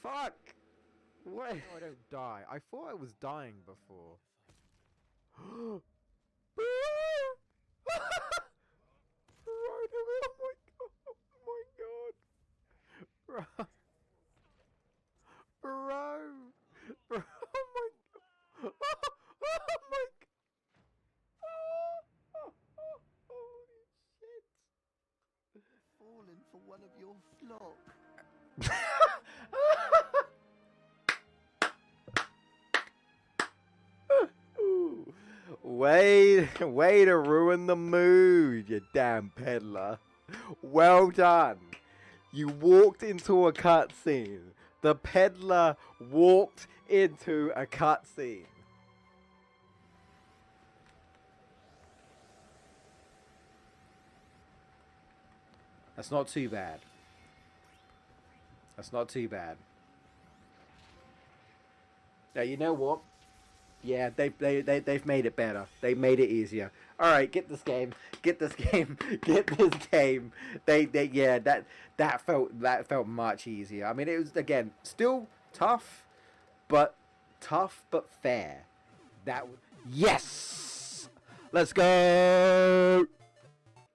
Fuck! What? No, I don't die. I thought I was dying before. Oh my god! Bro! Bro! Oh my god! Oh my god! Holy shit! Fallen for one of your flock. Way to ruin the mood, you damn peddler. Well done. You walked into a cutscene. The peddler walked into a cutscene. That's not too bad. That's not too bad. Now, you know what? Yeah, they've made it better. They made it easier. All right, get this game. Get this game. Get this game. Yeah, that felt much easier. I mean, it was again still tough but fair. Yes. Let's go.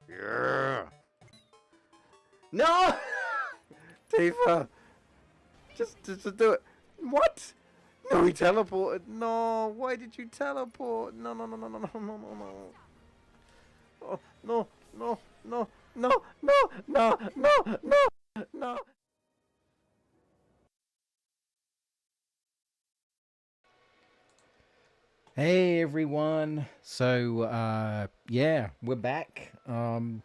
Yeah. No. Tifa. Just do it. What? No, he teleported. No, why did you teleport? No. Oh, no. Hey everyone. So yeah, we're back. I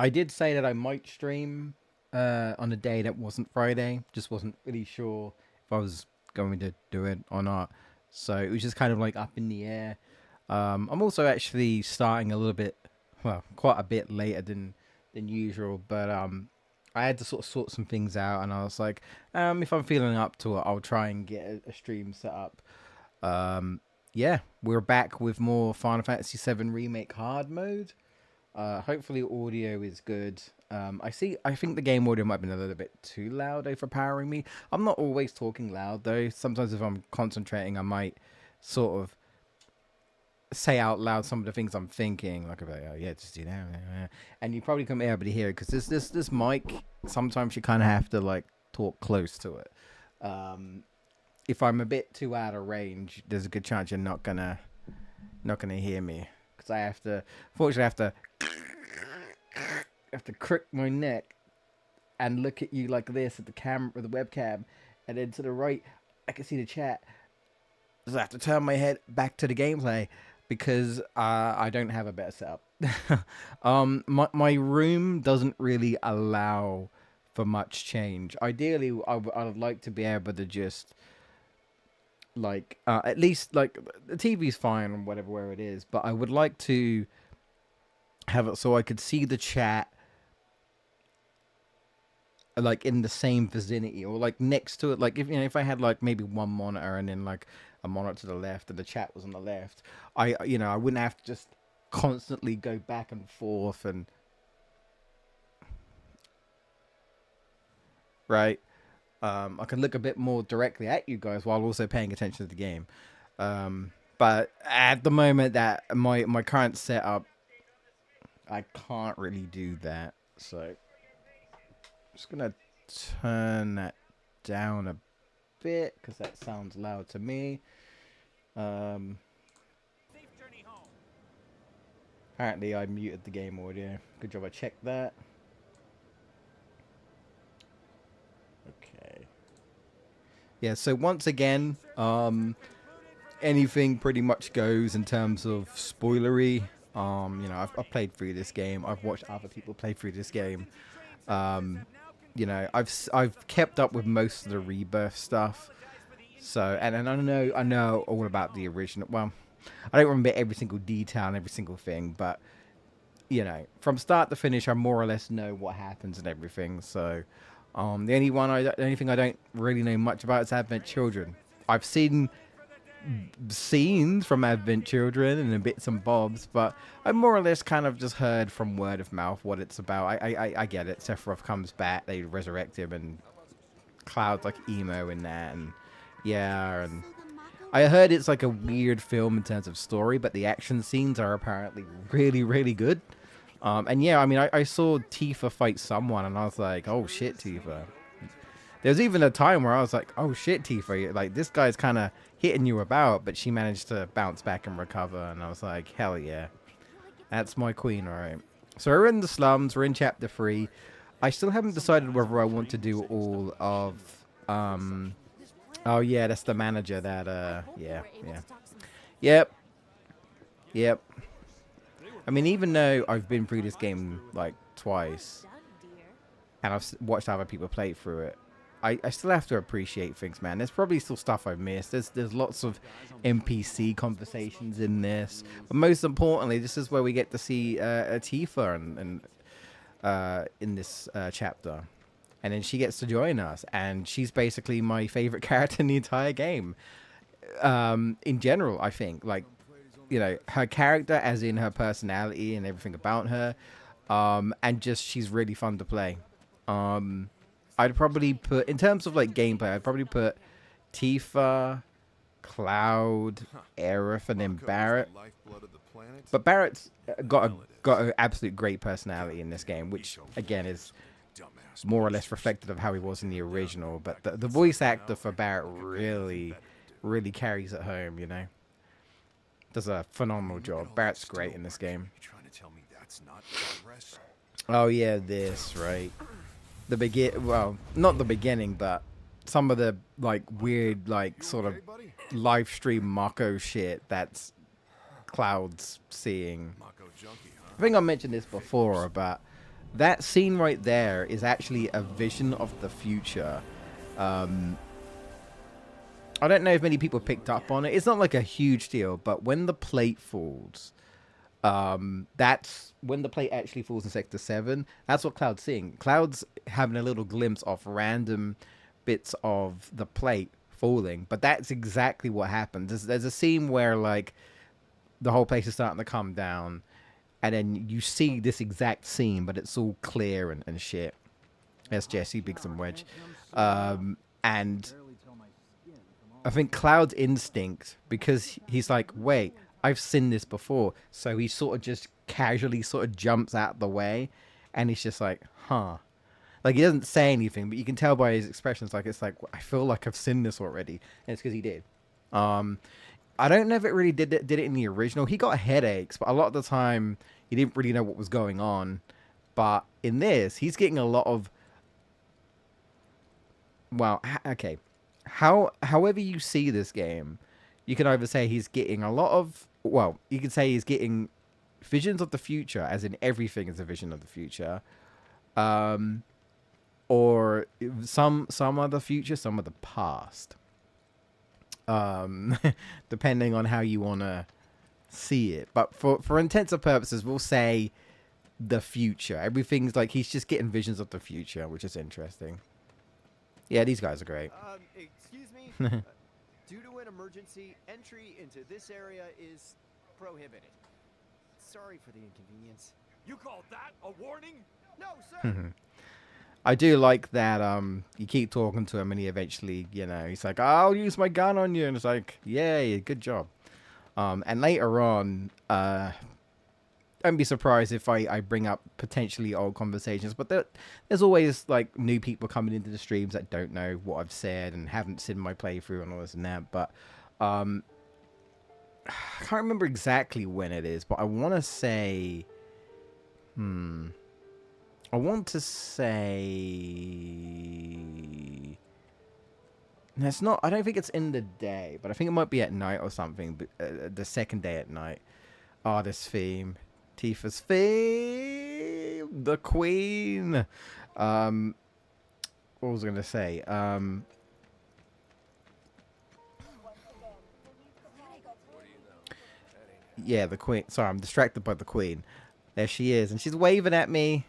did say that I might stream on a day that wasn't Friday. Just wasn't really sure if I was going to do it or not, so it was just kind of like up in the air. I'm also actually starting a little bit, well, quite a bit later than usual, but I had to sort of sort some things out, and I was like, if I'm feeling up to it, I'll try and get a stream set up. Yeah, we're back with more Final Fantasy VII Remake hard mode. Hopefully audio is good. I think the game audio might have been a little bit too loud, overpowering me. I'm not always talking loud though. Sometimes if I'm concentrating, I might sort of say out loud some of the things I'm thinking, like, oh yeah, just do that, and you probably couldn't be able to hear it because this mic, sometimes you kind of have to like talk close to it. If I'm a bit too out of range, there's a good chance you're not gonna hear me, because fortunately I have to crick my neck and look at you like this at the camera with the webcam, and then to the right I can see the chat, so I have to turn my head back to the gameplay because I don't have a better setup. My room doesn't really allow for much change. Ideally I'd like to be able to just like at least like the TV's fine or whatever where it is, but I would like to have it so I could see the chat like in the same vicinity or like next to it. Like if I had like maybe one monitor and then like a monitor to the left and the chat was on the left, I wouldn't have to just constantly go back and forth and right. I can look a bit more directly at you guys while also paying attention to the game. But at the moment that my current setup, I can't really do that. So I'm just gonna turn that down a bit because that sounds loud to me. Apparently I muted the game audio. Good job I checked that. Okay. Yeah, so once again, anything pretty much goes in terms of spoilery. I've played through this game. I've watched other people play through this game. I've kept up with most of the Rebirth stuff. So, and I know all about the original. Well, I don't remember every single detail and every single thing, but from start to finish, I more or less know what happens and everything. So, the only thing I don't really know much about is Advent Children. I've seen scenes from Advent Children and bits and bobs, but I more or less kind of just heard from word of mouth what it's about. I get it. Sephiroth comes back, they resurrect him, and Cloud's like emo in that, and yeah, and I heard it's like a weird film in terms of story, but the action scenes are apparently really, really good. And yeah, I mean, I saw Tifa fight someone, and I was like, oh shit, Tifa. There's even a time where I was like, oh shit, Tifa, like this guy's kind of hitting you about, but she managed to bounce back and recover, and I was like, hell yeah. That's my queen, alright. So we're in the slums, we're in chapter 3. I still haven't decided whether I want to do all of, oh yeah, that's the manager that, yeah. Yep. I mean, even though I've been through this game, like, twice, and I've watched other people play through it, I still have to appreciate things, man. There's probably still stuff I've missed. There's lots of NPC conversations in this, but most importantly, this is where we get to see Tifa and in this chapter, and then she gets to join us, and she's basically my favorite character in the entire game. In general, I think, like, you know, her character, as in her personality and everything about her, and just she's really fun to play. I'd probably put, in terms of like gameplay, I'd probably put Tifa, Cloud, Aerith, and then Barrett. But Barrett's got an absolute great personality in this game, which again is more or less reflective of how he was in the original. But the voice actor for Barrett really carries it home, you know. Does a phenomenal job. Barrett's great in this game. Oh yeah, this, right. Well, not the beginning, but some of the like weird, like sort of live stream Mako shit that's Cloud's seeing. I think I mentioned this before, but that scene right there is actually a vision of the future. I don't know if many people picked up on it. It's not like a huge deal, but when the plate falls, that's when the plate actually falls in Sector 7. That's what Cloud's seeing. Cloud's having a little glimpse of random bits of the plate falling, but that's exactly what happens. There's a scene where like the whole place is starting to come down, and then you see this exact scene, but it's all clear and shit. That's Jesse, Biggs, and Wedge. And I think Cloud's instinct, because he's like, wait, I've seen this before. So he sort of just casually sort of jumps out the way, and he's just like, huh. Like, he doesn't say anything, but you can tell by his expressions, like, it's like, I feel like I've seen this already. And it's because he did. I don't know if it really did it in the original. He got headaches, but a lot of the time, he didn't really know what was going on. But in this, he's getting a lot of... Well, okay. However you see this game, you can either say he's getting a lot of... Well, you could say he's getting visions of the future, as in everything is a vision of the future. Or some of the future, some of the past. Depending on how you want to see it. But for intents and purposes, we'll say the future. Everything's like he's just getting visions of the future, which is interesting. Yeah, these guys are great. Excuse me. Due to an emergency, entry into this area is prohibited. Sorry for the inconvenience. You call that a warning? No, sir. I do like that you keep talking to him and he eventually, you know, he's like, I'll use my gun on you. And it's like, yay, good job. And later on, don't be surprised if I bring up potentially old conversations. But there's always, like, new people coming into the streams that don't know what I've said and haven't seen my playthrough and all this and that. But I can't remember exactly when it is, but I want to say... I want to say... It's not... I don't think it's in the day, but I think it might be at night or something. But, the second day at night. Oh, this theme. Tifa's theme! The Queen! What was I going to say? Yeah, the Queen. Sorry, I'm distracted by the Queen. There she is, and she's waving at me.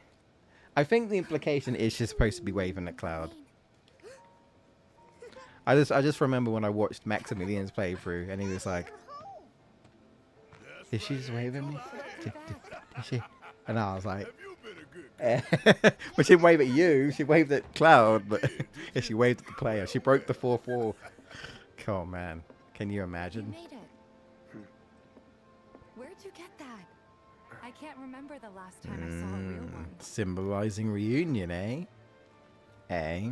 I think the implication is she's supposed to be waving at Cloud. I just remember when I watched Maximilian's playthrough, and he was like, "Is she just waving me? Is she?" And I was like, But she didn't wave at you. She waved at Cloud, but yeah, she waved at the player. She broke the fourth wall. Oh man, can you You imagine? made it. Where'd you get that? I can't remember the last time I saw a real one. Symbolizing reunion, eh? Eh?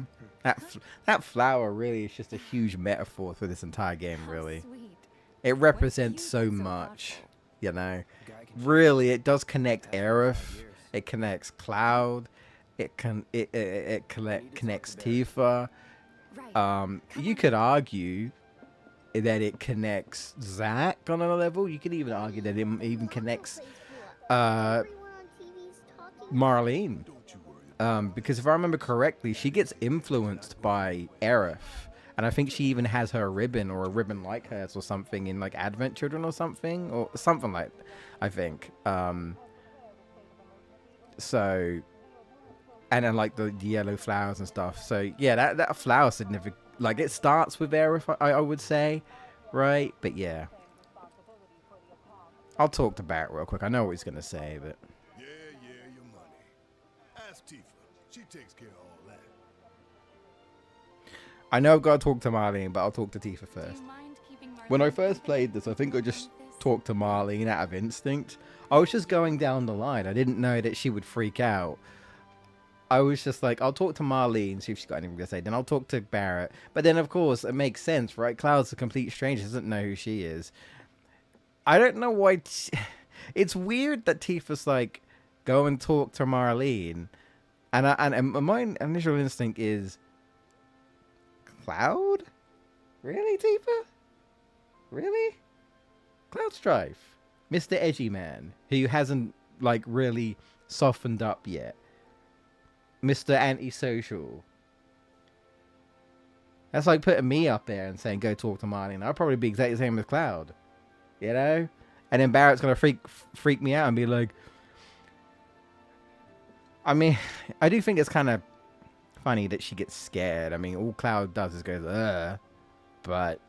That flower really is just a huge metaphor for this entire game, How really. sweet. It represents cute so and so much, thoughtful. you know. Guy can Really, it does connect Hasn't been 5 Aerith. years. It connects Cloud. It connects Tifa. Right. You could argue that it connects Zack on a level. You could even argue that it even connects Marlene. Because if I remember correctly, she gets influenced by Aerith. And I think she even has her ribbon or a ribbon like hers or something in like Advent Children or something like, I think. So, and then like the yellow flowers and stuff. So yeah, that flower significant. Like it starts with Aerith, I would say, right? But yeah, I'll talk to Barrett real quick. I know what he's gonna say, but Yeah, your money. Ask Tifa. She takes care of all that. I know I've got to talk to Marlene, but I'll talk to Tifa Do you first. mind keeping When I Marlene first happy? played this, I think I just Like this? talked to Marlene out of instinct. I was just going down the line. I didn't know that she would freak out. I was just like, I'll talk to Marlene, see if she's got anything to say. Then I'll talk to Barrett. But then, of course, it makes sense, right? Cloud's a complete stranger. Doesn't know who she is. I don't know why. It's weird that Tifa's like, go and talk to Marlene. And my initial instinct is, Cloud? Really, Tifa? Really? Cloud Strife. Mr. Edgy Man, who hasn't, like, really softened up yet. Mr. Antisocial. That's like putting me up there and saying, go talk to Marlene. I'll probably be exactly the same as Cloud. You know? And then Barrett's going to freak me out and be like... I mean, I do think it's kind of funny that she gets scared. I mean, all Cloud does is goes, ugh. But...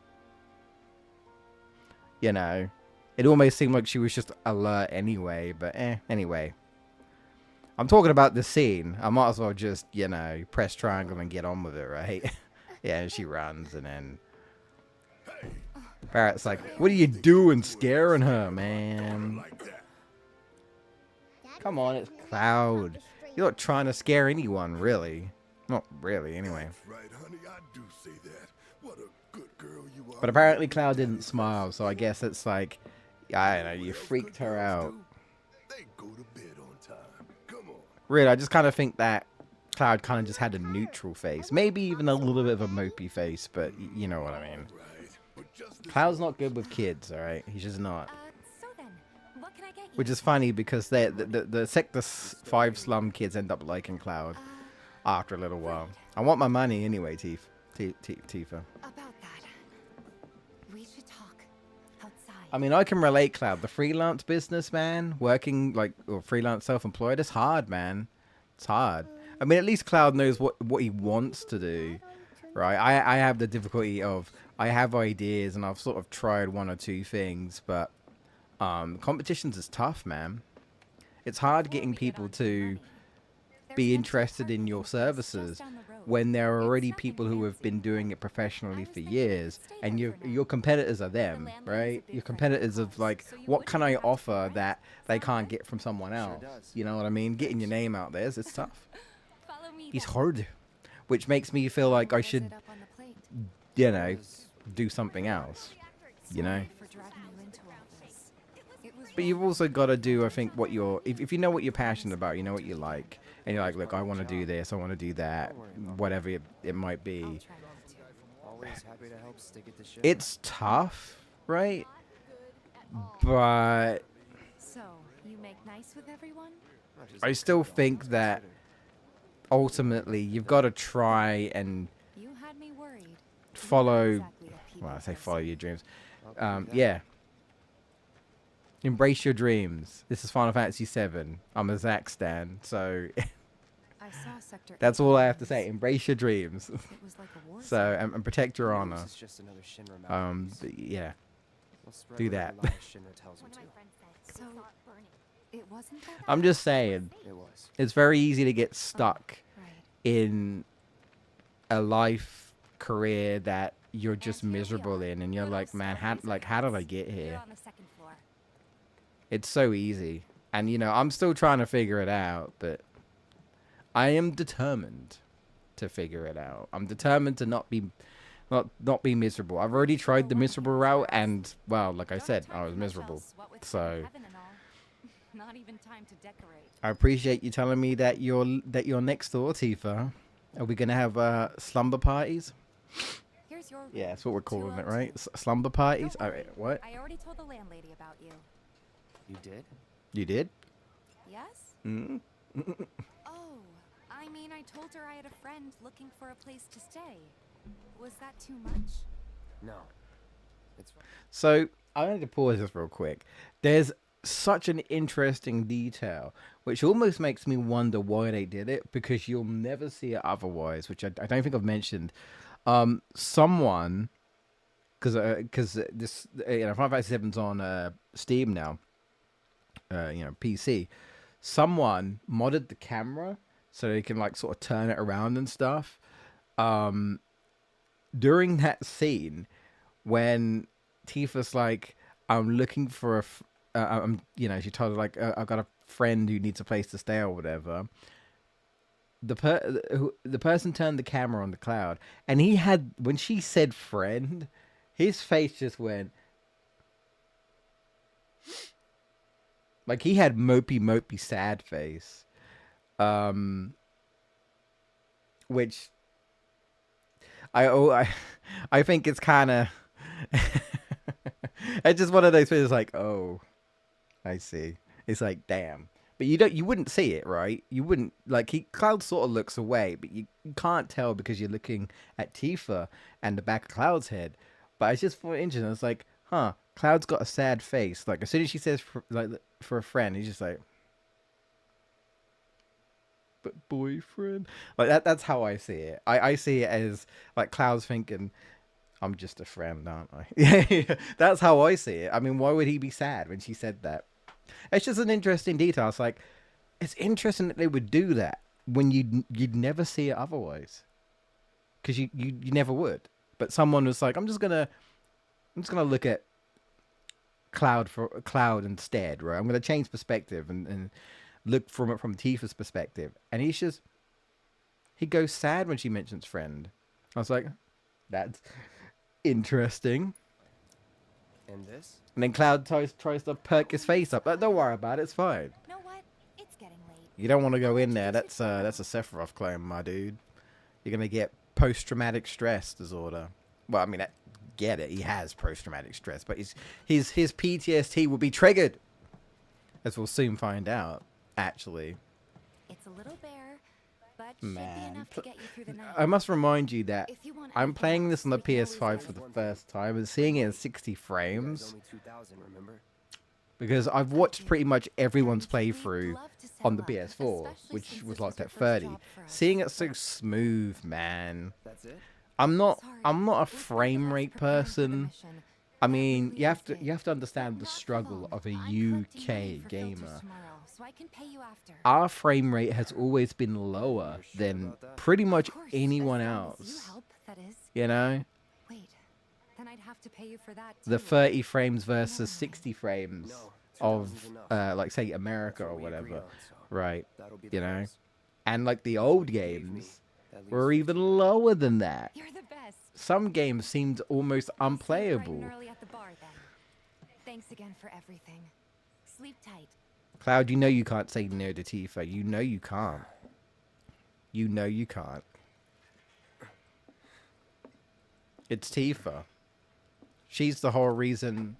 You know... It almost seemed like she was just alert anyway, but anyway. I'm talking about the scene. I might as well just, you know, press triangle and get on with it, right? Yeah, and she runs, and then... Barrett's like, what are you doing scaring her, man? Like that. Come on, it's Cloud. You're not trying to scare anyone, really. Not really, anyway. Right, honey, I do say that. What a good girl you are. But apparently Cloud didn't smile, so I guess it's like... I don't know, you freaked her out. They go to bed on time. Come on. Really, I just kind of think that Cloud kind of just had a neutral face. Maybe even a little bit of a mopey face, but you know what I mean. Right. But just Cloud's not good with kids, alright? He's just not. So then, what can I get you? Which is funny because the Sector 5 slum kids end up liking Cloud after a little while. I want my money anyway, Tifa. About that. We should talk outside. I mean, I can relate, Cloud. The freelance businessman, working, like, or freelance self-employed, it's hard, man. It's hard. I mean, at least Cloud knows what he wants to do, right? I have the difficulty of, I have ideas, and I've sort of tried one or two things, but competitions is tough, man. It's hard getting people to be interested in your services when there are already people who have been doing it professionally for years, and your competitors are them, right? Your competitors of like, what can I offer that they can't get from someone else? You know what I mean? Getting your name out there, it's tough. It's hard, which makes me feel like I should, you know, do something else, you know? But you've also got to do, I think, what you're... If you know what you're passionate about, you know what you like. And you're like, look, I want to do this, I want to do that, whatever it might be. Always happy to help stick it to shit. It's tough, right? But So, you make nice with everyone? I still think that ultimately you've got to try and You had me worried. follow... Exactly what people Well, I say are follow saying. your dreams. I'll do that. Yeah. Embrace your dreams. This is Final Fantasy VII. I'm a Zack stan, so I saw Sector that's 8 all I have to once. say. Embrace your dreams. It was like a war So, zone. and protect your honor. This is just another Shinra mouthpiece. But yeah. We'll spread do whatever that. lies Shinra tells me to. So, It wasn't that I'm bad. just saying, It was. it's very easy to get stuck Right. in a life career that you're just And here we miserable are. in, and you're Little like, man, star how did I razorheads. get You're here? on the second floor. It's so easy, and you know, I'm still trying to figure it out, but I am determined to figure it out. I'm determined to not be miserable. I've already tried the miserable route, and well, like I Don't have said, time I was for much miserable. else, what with So heaven and all. Not even time to decorate. I appreciate you telling me that you're next door, Tifa. Are we gonna have slumber parties? Here's your room. Yeah, that's what we're calling it, 202. right? Slumber parties. Don't worry. What? I already told the landlady about you. You did? You did? Yes? Mm. Oh, I mean, I told her I had a friend looking for a place to stay. Was that too much? No. It's fine. So I need to pause this real quick. There's such an interesting detail, which almost makes me wonder why they did it, because you'll never see it otherwise. Which I don't think I've mentioned. Someone, because this Final Fantasy 7's on Steam now, PC. Someone modded the camera so they can like sort of turn it around and stuff. During that scene, when Tifa's like, I'm looking for she told her like, I've got a friend who needs a place to stay or whatever. The person turned the camera on the Cloud, and he had, when she said friend, his face just went like he had mopey sad face, which I think it's kind of it's just one of those things like, oh, I see. It's like, damn. But you wouldn't see it, right? You wouldn't, like, Cloud sort of looks away, but you can't tell because you're looking at Tifa and the back of Cloud's head. But it's just for interesting. It's like, huh, Cloud's got a sad face. Like, as soon as she says for a friend, he's just like, but boyfriend? Like, that's how I see it. I see it as, like, Cloud's thinking, I'm just a friend, aren't I? Yeah, that's how I see it. I mean, why would he be sad when she said that? It's just an interesting detail. It's like, it's interesting that they would do that when you'd never see it otherwise, because you never would. But someone was like, I'm just gonna look at Cloud instead, right? I'm gonna change perspective and look from it from Tifa's perspective, and he goes sad when she mentions friend. I was like, that's interesting. And this? And then Cloud tries to perk his face up. Don't worry about it. It's fine. Know what? It's getting late. You don't want to go in there. That's a Sephiroth clone, my dude. You're gonna get post-traumatic stress disorder. Well, I mean, I get it. He has post-traumatic stress, but his PTSD will be triggered, as we'll soon find out. Actually, It's a little bare, but should be man, enough to get you through the night. I must remind you that If you want I'm anything playing else, this on the we can always PS5 get for it. the first time and seeing it in 60 It was frames, only 2,000, remember? because I've watched pretty much everyone's And we'd playthrough love to on the settle up, PS4, especially which since was this locked your at first 30. job for us. Seeing it so smooth, man. That's it? I'm not Sorry, a we spent the frame night rate preparing for the person. mission. I That mean, really you have is to it. understand the Not for struggle long. of a I'm collecting money UK for filters gamer. tomorrow, so I can pay you after. Our frame rate has always been lower You're sure than about that? pretty much Of course, anyone as long as you else. help, that is. You know, Wait, then I'd have to pay you for that too. the 30 frames versus 60 frames No, of 2,000's enough. like say America That's or what we agreed whatever, on, so right? that'll be the You know, price. and like the old You gave me games at least were even 1,500. lower than that. You're the best. Some games seemed almost I'll see you bright and unplayable. early at the bar then. Thanks again for everything. Sleep tight. Cloud, you know you can't say no to Tifa. You know you can't. You know you can't. It's Tifa. She's the whole reason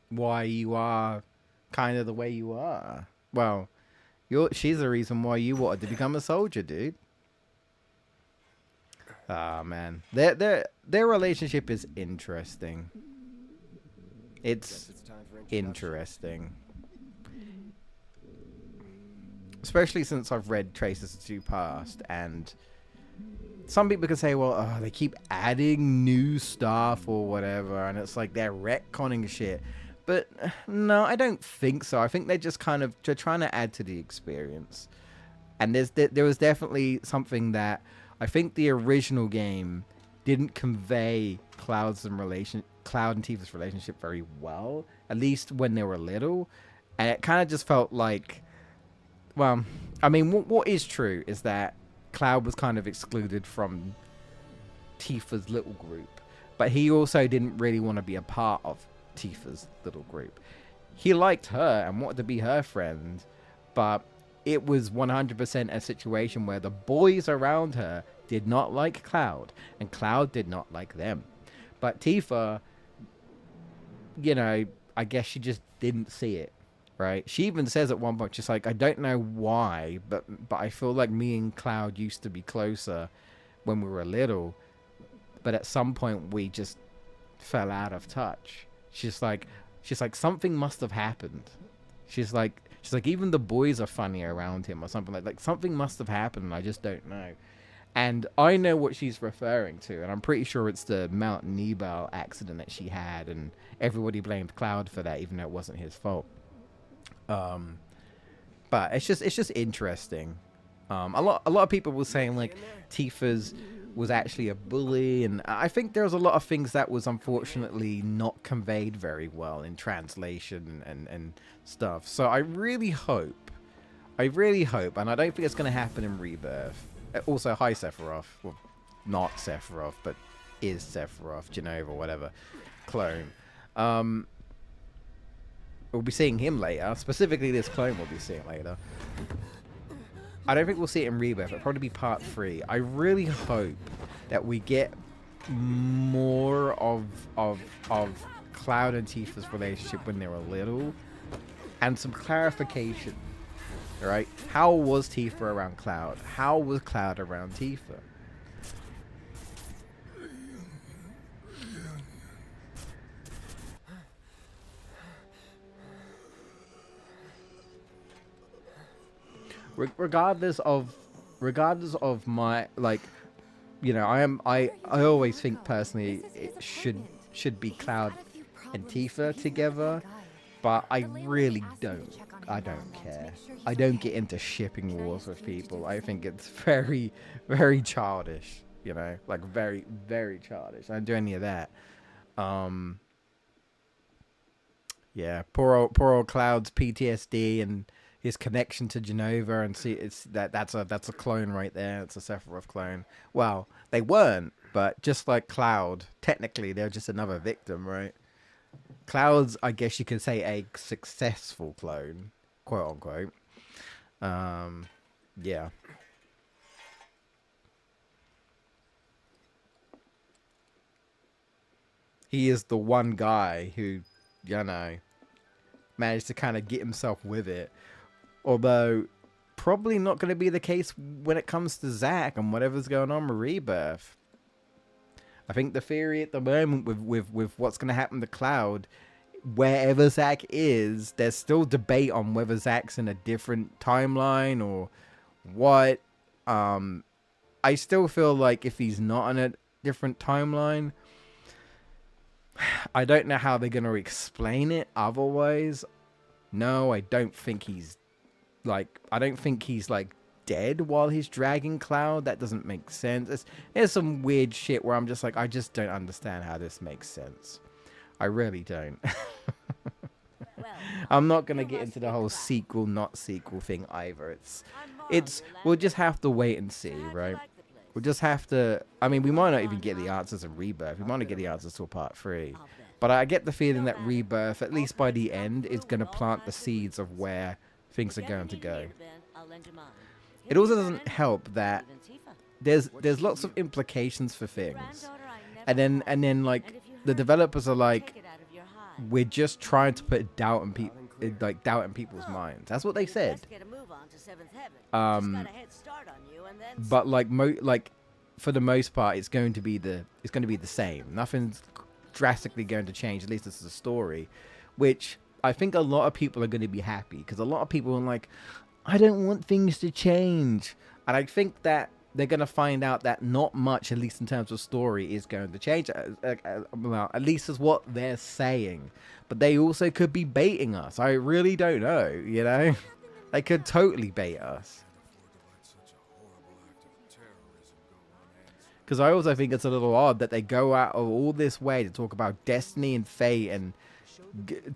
why you are kind of the way you are. Well, she's the reason why you wanted to become a soldier, dude. Ah, man. Their relationship is interesting. Guess It's it's time for introduction. interesting. Especially since I've read Traces to Past, and some people can say, well, they keep adding new stuff or whatever, and it's like they're retconning shit. But no, I don't think so. I think they're just they're trying to add to the experience. And there was definitely something that I think the original game didn't convey Cloud and Tifa's relationship very well, at least when they were little. And it kind of just felt like, well, I mean, what is true is that Cloud was kind of excluded from Tifa's little group, but he also didn't really want to be a part of Tifa's little group. He liked her and wanted to be her friend, but it was 100% a situation where the boys around her did not like Cloud, and Cloud did not like them. But Tifa, you know, I guess she just didn't see it, right? She even says at one point, just like, I don't know why, but I feel like me and Cloud used to be closer when we were little, but at some point we just fell out of touch. She's like, something must have happened. She's like, even the boys are funny around him or something like something must have happened and I just don't know. And I know what she's referring to, and I'm pretty sure it's the Mount Nebel accident that she had, and everybody blamed Cloud for that, even though it wasn't his fault. But it's just interesting. A lot of people were saying like Tifa's was actually a bully, and I think there's a lot of things that was unfortunately not conveyed very well in translation and stuff. So I really hope, and I don't think it's going to happen in Rebirth. Also, hi Sephiroth. Well, not Sephiroth, but is Sephiroth, Genova, whatever, clone. We'll be seeing him later. Specifically, this clone we'll be seeing later. I don't think we'll see it in Rebirth. It'll probably be part 3. I really hope that we get more of Cloud and Tifa's relationship when they were little, and some clarification. Right? How was Tifa around Cloud? How was Cloud around Tifa? Regardless of my, like, you know, I always think personally it should be Cloud and Tifa together, but I really don't. I don't care. I don't get into shipping wars with people. I think it's very, very childish. You know, like very, very childish. I don't do any of that. Yeah, poor old Cloud's PTSD and his connection to Genova, and see, that's a clone right there. It's a Sephiroth clone. Well, they weren't, but just like Cloud, technically they're just another victim, right? Cloud's, I guess you could say, a successful clone, quote unquote. Yeah. He is the one guy who, you know, managed to kind of get himself with it. Although, probably not going to be the case when it comes to Zack and whatever's going on with Rebirth. I think the theory at the moment with what's going to happen to Cloud, wherever Zack is, there's still debate on whether Zack's in a different timeline or what. I still feel like if he's not in a different timeline, I don't know how they're going to explain it otherwise. No, I don't think he's like dead while he's dragging Cloud. That doesn't make sense. There's some weird shit where I'm just like, I just don't understand how this makes sense. I really don't. I'm not gonna get into the whole sequel, not sequel thing either. It's we'll just have to wait and see, right? We'll just have to. I mean, we might not even get the answers in Rebirth. We might not get the answers till part 3. But I get the feeling that Rebirth, at least by the end, is gonna plant the seeds of where things are going to go. It also doesn't help that there's lots of implications for things, and then like the developers are like, we're just trying to put doubt in people's minds. That's what they said. But like for the most part, it's going to be the same. Nothing's drastically going to change. At least this is a story, which I think a lot of people are going to be happy, because a lot of people are like, I don't want things to change. And I think that they're going to find out that not much, at least in terms of story, is going to change. Well, at least is what they're saying. But they also could be baiting us. I really don't know, you know? They could totally bait us. Because I also think it's a little odd that they go out of all this way to talk about destiny and fate and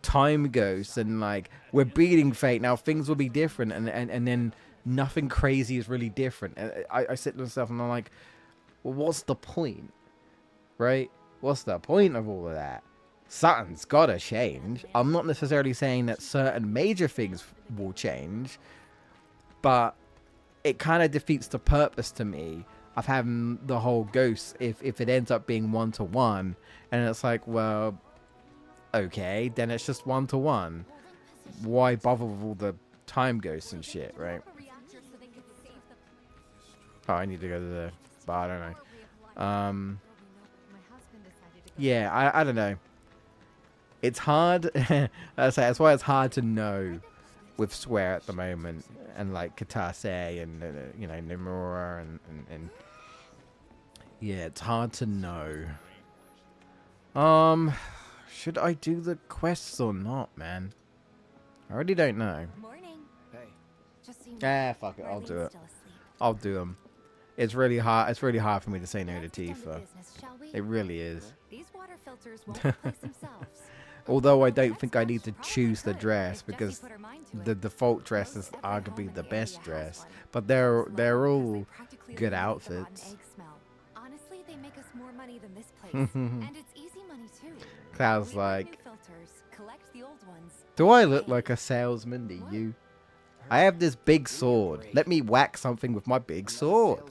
time ghosts and like, we're beating fate now, things will be different, and then nothing crazy is really different. I sit to myself and I'm like, well, what's the point, right? What's the point of all of that? Something's gotta change. I'm not necessarily saying that certain major things will change, but it kind of defeats the purpose to me of having the whole ghost if it ends up being 1-to-1, and it's like, well, okay, then it's just 1-to-1. Why bother with all the time ghosts and shit, right? Oh, I need to go to the bar, don't I? Yeah, I don't know. It's hard. That's why it's hard to know with Swear at the moment, and like Katase and you know, Nomura and yeah, it's hard to know. Should I do the quests or not, man? I really don't know. Morning. Hey. Just so you know, Ah, fuck it, I'll do it. I'll do them. It's really hard. It's really hard for me to say no to Tifa. It really is. These water filters won't replace themselves. Although I don't think I need to choose the dress, because the default dress is arguably the best dress. But they're all good outfits. Honestly, they make us more money than this place, and it's easy money too. Cloud's like, Collect the old ones. do I look like a salesman to you? I have this big sword. Let me whack something with my big sword.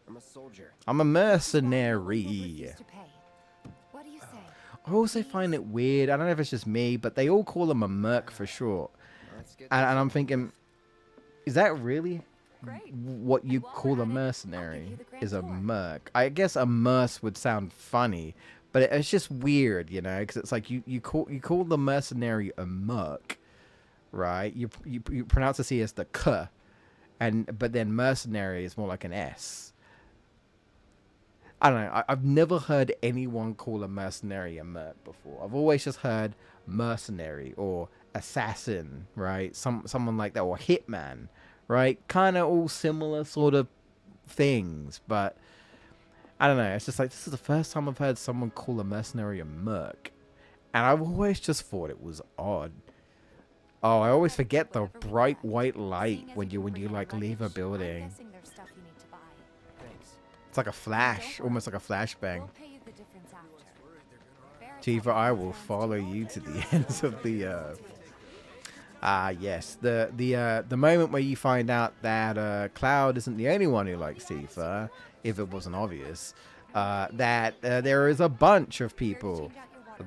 I'm a soldier. I'm a mercenary. What do you say? I also find it weird. I don't know if it's just me, but they all call him a merc for short. And I'm thinking, is that really what you call a mercenary? Is a merc? I guess a merc would sound funny, but it's just weird, you know, because it's like you call the mercenary a merc, right? You pronounce the C as the K, but then mercenary is more like an S. I don't know. I've never heard anyone call a mercenary a merc before. I've always just heard mercenary or assassin, right? Someone like that, or hitman, right? Kind of all similar sort of things, but I don't know. It's just like, this is the first time I've heard someone call a mercenary a merc, and I've always just thought it was odd. Oh, I always forget the bright white light when you like leave a building. It's like a flash, almost like a flashbang. Tifa, I will follow you to the ends of the earth. Ah, yes. The moment where you find out that Cloud isn't the only one who likes Tifa, if it wasn't obvious, that there is a bunch of people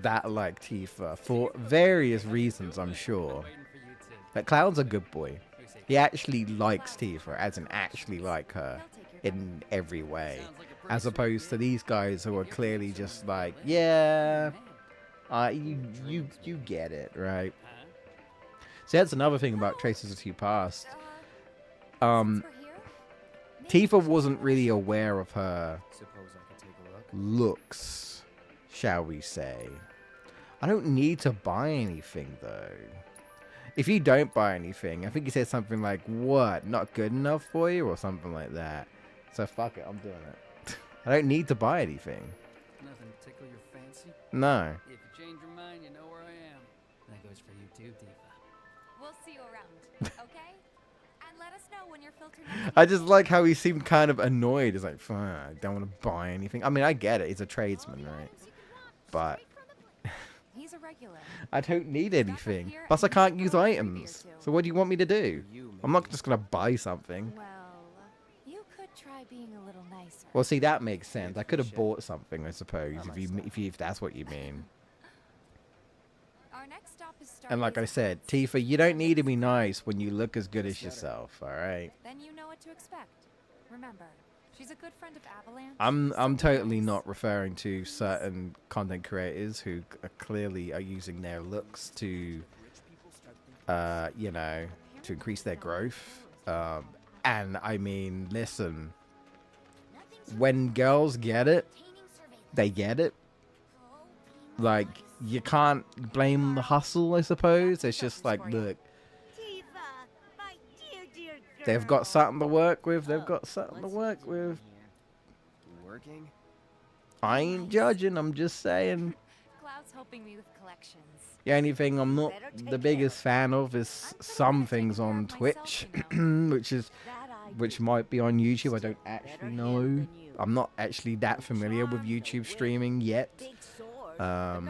that like Tifa for various reasons, I'm sure. But Cloud's a good boy. He actually likes Tifa, as in actually like her in every way, as opposed to these guys who are clearly just like, yeah, you get it, right? See, that's another thing about Traces of You Past. Tifa wasn't really aware of her looks, shall we say. I don't need to buy anything, though. If you don't buy anything, I think you said something like, what, not good enough for you, or something like that. So fuck it, I'm doing it. I don't need to buy anything. Nothing to tickle your fancy? No. If you change your mind, you know where I am. That goes for you too, Tifa. We'll see you around, okay? And let us know when you're filtering. I just like how he seemed kind of annoyed. He's like, fuck, I don't want to buy anything. I mean, I get it. He's a tradesman, right? But He's a regular. I don't need anything. Plus, I can't use items. So what do you want me to do? I'm not just going to buy something. Well, you could try being a little nicer. Well, see, that makes sense. I could have bought something, I suppose, if that's what you mean. Our next stop is And like I said, Tifa, you don't need to be nice when you look as good as yourself, all right? Then you know what to expect. Remember, she's a good friend of Avalanche. I'm totally not referring to certain content creators who clearly are using their looks to, you know, to increase their growth. And I mean, listen, when girls get it, they get it. Like, you can't blame the hustle, I suppose. It's just like, look, they've got something to work with. They've got something to work with. Working? I ain't judging. I'm just saying. Cloud's helping me with collections. The only thing I'm not the biggest fan of is some things on Twitch, which might be on YouTube. I don't actually know. I'm not actually that familiar with YouTube streaming yet. I've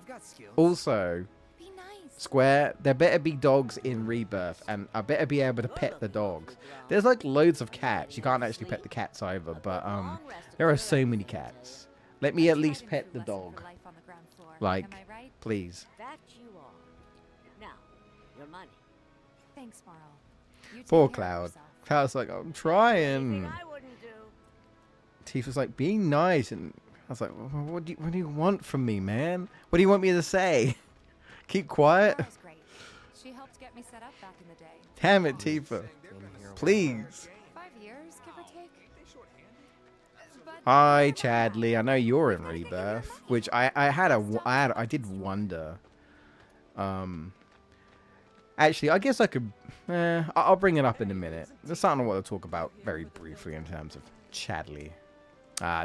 got skills. Also, Be nice. Square, there better be dogs in Rebirth, and I better be able to pet the dogs. There's like loads of cats. You can't actually pet the cats either, but there are so many cats. Let me at least pet the dog. Like, please. That you are. Now, your money. Thanks, Marl. You take Poor care of Cloud. yourself. Cloud's like, I'm trying. I wouldn't do. Tifa's like, being nice, and I was like, well, what do you want from me, man? What do you want me to say? Keep quiet. Marl's great. She helped get me set up back in the day. Damn it, Tifa. Please. 5 years, give or take. But Hi, Chadley. I know you're in Rebirth, which I did wonder. Actually, I guess I could. I'll bring it up in a minute. There's something I want to talk about very briefly in terms of Chadley.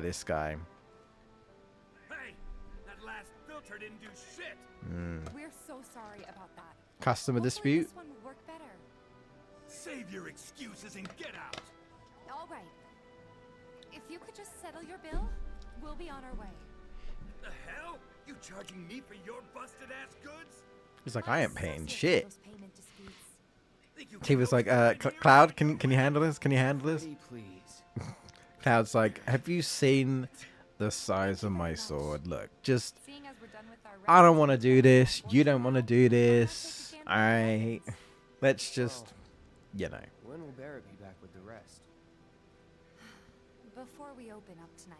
This guy. Hey, that last filter didn't do shit. we're so sorry about that. Customer Hopefully dispute. This one will work better. Save your excuses and get out. All right. If you could just settle your bill, we'll be on our way. The hell? You charging me for your busted ass goods? He's like, What I a ain't paying associate shit. with those payment disputes. Think you Tifa's like, can Cloud, can you handle this? Can you handle this? Pretty please. Cloud's like, have you seen the size of my sword? Look, just, Seeing as we're done with our I don't want to do this. You don't want to do this. Let's just, you know. When will Barrett be back with the rest? Before we open up tonight,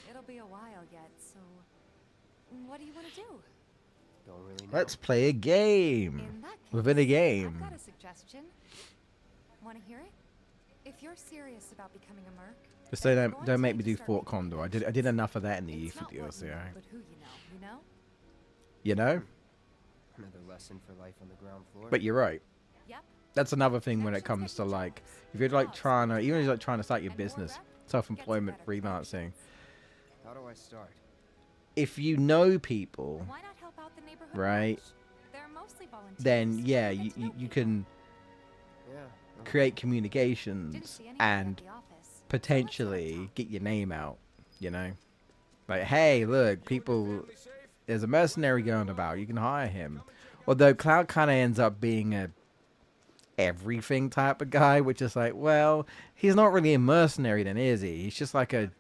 it'll be a while yet, so what do you want to do? Don't really know. Let's play a game. In that case, Within a game. I've got a suggestion. Want to hear it? If you're serious about becoming a merc, Just then you're don't going to make me need to do start Fort making Condor. I did enough of that in the It's youth not what DLC. you know, Alright. but who you know? You know, Another lesson for life on the ground floor. but you're right. Yep. That's another thing when it Connections comes get to you like, jobs, if you're like jobs, trying to, even if you're like trying to start your and more business, rep self-employment, gets you better freelancing. connections. How do I start? If you know people, Why not help out the neighborhood right, watch? They're mostly volunteers. then yeah, Get you, to know you people. can Yeah. create Didn't communications see anyone and at the office. So let's potentially talk. get your name out, you know? Like, hey, look, people, there's a mercenary going about. You can hire him. Although Cloud kind of ends up being a everything type of guy, which is like, well, he's not really a mercenary then, is he? He's just like a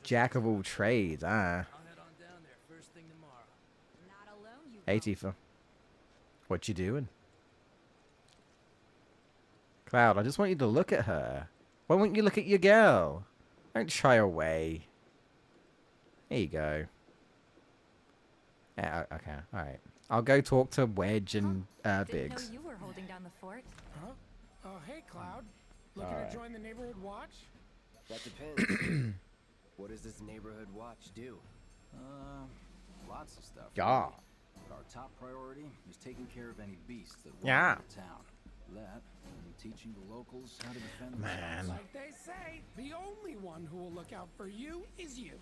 jack of all trades. I'll head on down there first thing tomorrow. Not alone, you Hey, won't. Tifa. What you doing? Cloud, I just want you to look at her. Why won't you look at your girl? Don't shy away. There you go. Yeah, okay, alright. I'll go talk to Wedge and Didn't Biggs. know you were holding down the fort. Huh? Oh, hey, Cloud. Looking Alright. to join the neighborhood watch? That depends. What does this neighborhood watch do? Lots of stuff. Yeah. really. But our top priority is taking care of any beasts that Yeah. wander the town. That and teaching the locals how to defend Man. themselves. Like they say, the only one who will look out for you is you.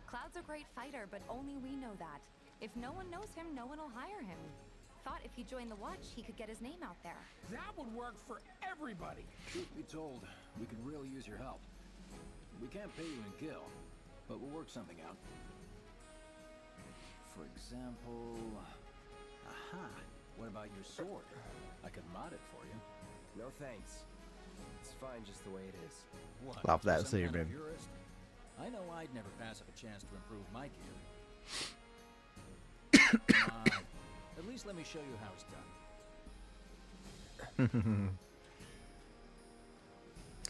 Cloud's a great fighter, but only we know that. If no one knows him, no one will hire him. Thought if he joined the watch, he could get his name out there. That would work for everybody. Truth be told, we could really use your help. We can't pay you in gil, but we'll work something out. For example, aha, what about your sword? I could mod it for you. No thanks. It's fine just the way it is. What? Love that some kind of scene. purist? I know I'd never pass up a chance to improve my gear. At least let me show you how it's done.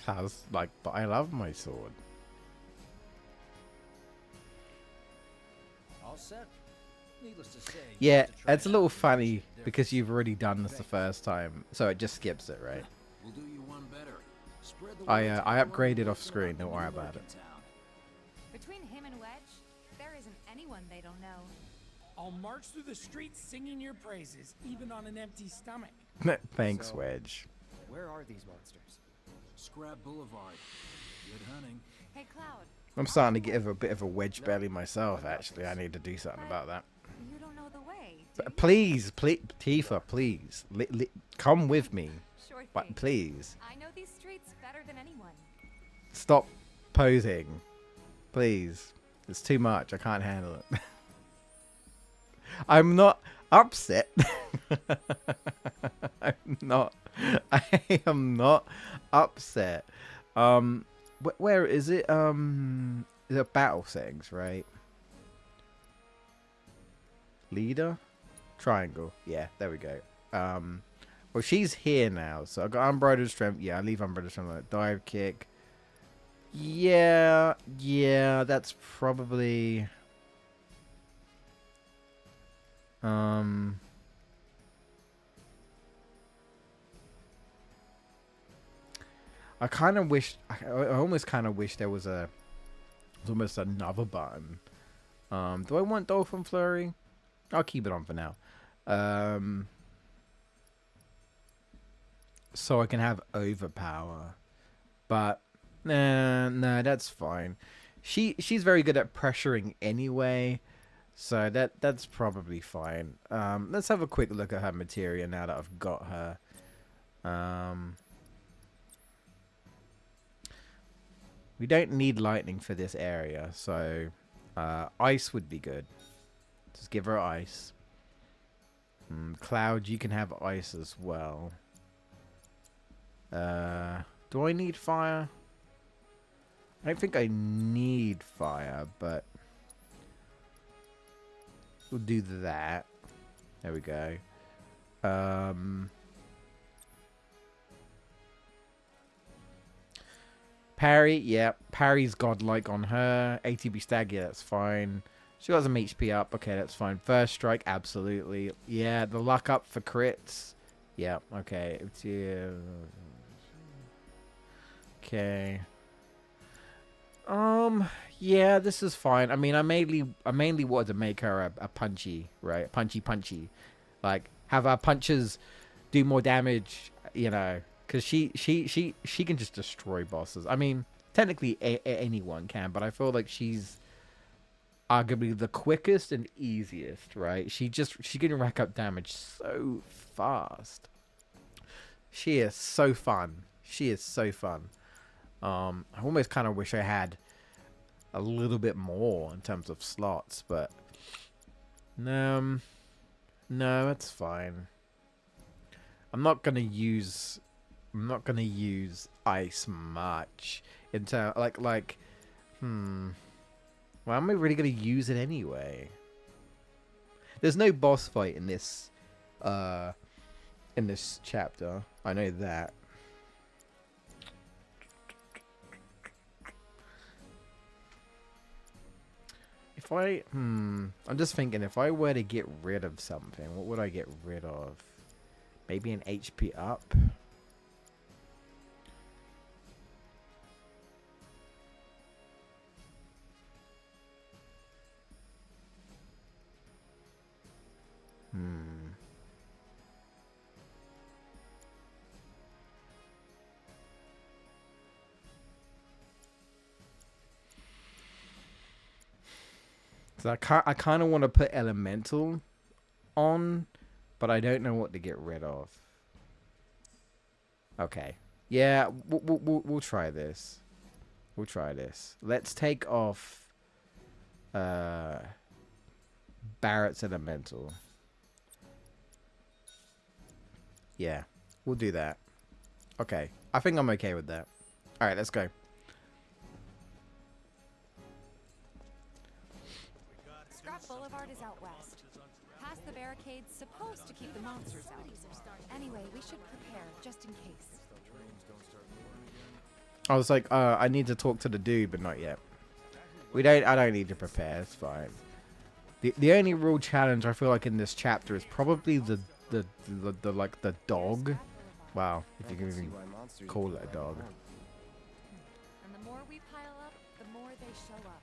Cloud's like, but I love my sword. All set. Needless to say, you Yeah, have to try it's a it little out to funny see the because difference. you've already done this the first time, so it just skips it, right? We'll do you one better. Spread the I word to I everyone upgraded who off lives screen. around Don't the worry new about lake it. in town. Between him and Wedge, there isn't anyone they don't know. I'll march through the streets singing your praises, even on an empty stomach. Thanks, So- Wedge. Where are these monsters? Scrap Boulevard. Good hunting. Hey, Cloud. I'm starting to get a bit of a wedge belly myself. Actually, I need to do something about that. You don't know the way, do you? Please, Tifa, please, come with me. Sure thing. But please, I know these streets better than anyone. stop posing. Please, it's too much. I can't handle it. I'm not upset. I'm not. I am not upset. Where is it? Is it battle settings, right? Leader, triangle. Yeah, there we go. Well, she's here now, so I got unbridled strength. Yeah, I leave unbridled strength on it. Dive kick. Yeah, that's probably. I kind of wish. I almost kind of wish there was almost another button. Do I want Dolphin Flurry? I'll keep it on for now. So I can have overpower, but no, that's fine. She's very good at pressuring anyway, so that's probably fine. Let's have a quick look at her materia now that I've got her. We don't need lightning for this area, so ice would be good. Just give her ice. Cloud, you can have ice as well. Do I need fire? I don't think I need fire, but we'll do that. There we go. Parry, yeah. Parry's godlike on her. ATB stag, yeah, that's fine. She got some HP up. Okay, that's fine. First strike, absolutely. Yeah, the luck up for crits. Yeah, okay. Okay. Yeah, this is fine. I mean, I mainly wanted to make her a punchy, right? Punchy. Like, have her punches do more damage, you know. Because she can just destroy bosses. I mean, technically anyone can, but I feel like she's arguably the quickest and easiest, right? She can rack up damage so fast. She is so fun. I almost kind of wish I had a little bit more in terms of slots, but no, that's fine. I'm not gonna use ice much into like well, am I really gonna use it anyway? There's no boss fight in this chapter. I know that. If I I'm just thinking, if I were to get rid of something, what would I get rid of? Maybe an HP up. So I kind of want to put elemental on, but I don't know what to get rid of. Okay, yeah, we'll try this. We'll try this. Let's take off Barrett's elemental. Yeah, we'll do that. Okay, I think I'm okay with that. All right, let's go. Scrap Boulevard is out west. Past the barricades, supposed to keep the monsters out. Anyway, we should prepare, just in case. I was like, I need to talk to the dude, but not yet. I don't need to prepare. It's fine. The only real challenge I feel like in this chapter is probably the dog. Wow, if you can even call it a dog. the more they show up.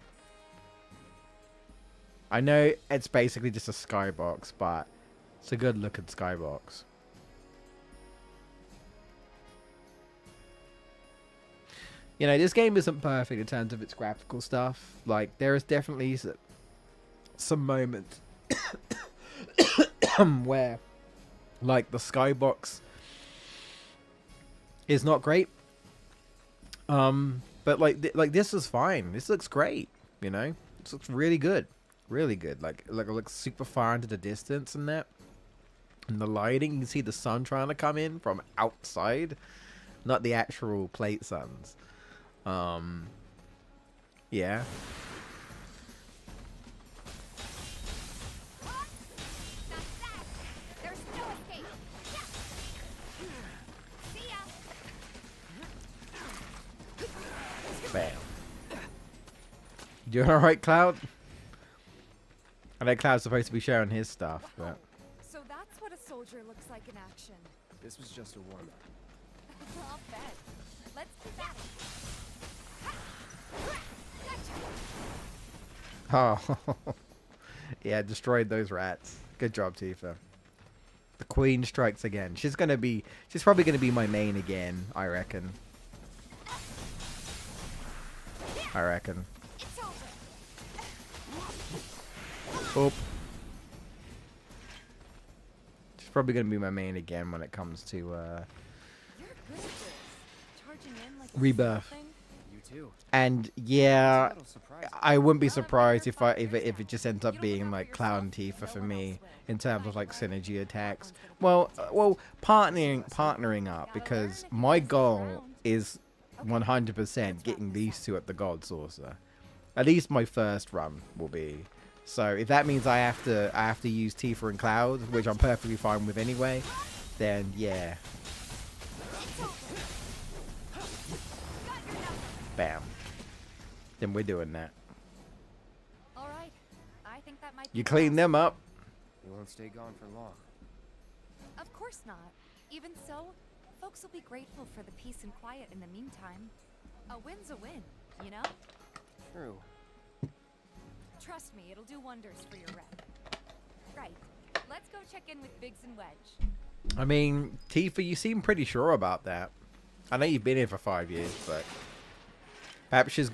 I know it's basically just a skybox, but it's a good looking skybox. You know, this game isn't perfect in terms of its graphical stuff. Like, there is definitely some moments where, like, the skybox is not great. But like this is fine. This looks great. You know, this looks really good, really good. Like it looks super far into the distance and that. And the lighting, you can see the sun trying to come in from outside, not the actual plate suns. Yeah. There's no escape. See ya. Bam. You alright, Cloud? I know Cloud's supposed to be sharing his stuff, but... So that's what a soldier looks like in action. This was just a warm-up. I'll bet. Let's keep at it. Gotcha. Oh. Yeah, destroyed those rats. Good job, Tifa. The Queen strikes again. She's probably gonna be my main again, I reckon. I reckon. It's over. Oh. She's probably gonna be my main again when it comes to You're good at this. Charging in like a Rebirth. thing. You too. And yeah, I wouldn't be surprised if it just ends up being like Cloud and Tifa for me in terms of like synergy attacks. Well, partnering up, because my goal is 100% getting these two at the God Saucer. At least my first run will be. So if that means I have to use Tifa and Cloud, which I'm perfectly fine with anyway, then yeah. Bam. Then we're doing that. All right. I think that might be You the clean last them up. You won't stay gone for long. Of course not. Even so, folks will be grateful for the peace and quiet in the meantime. A win's a win, you know? True. Trust me, it'll do wonders for your rep. Right. Let's go check in with Biggs and Wedge. I mean, Tifa, you seem pretty sure about that. I know you've been here for 5 years, but perhaps she's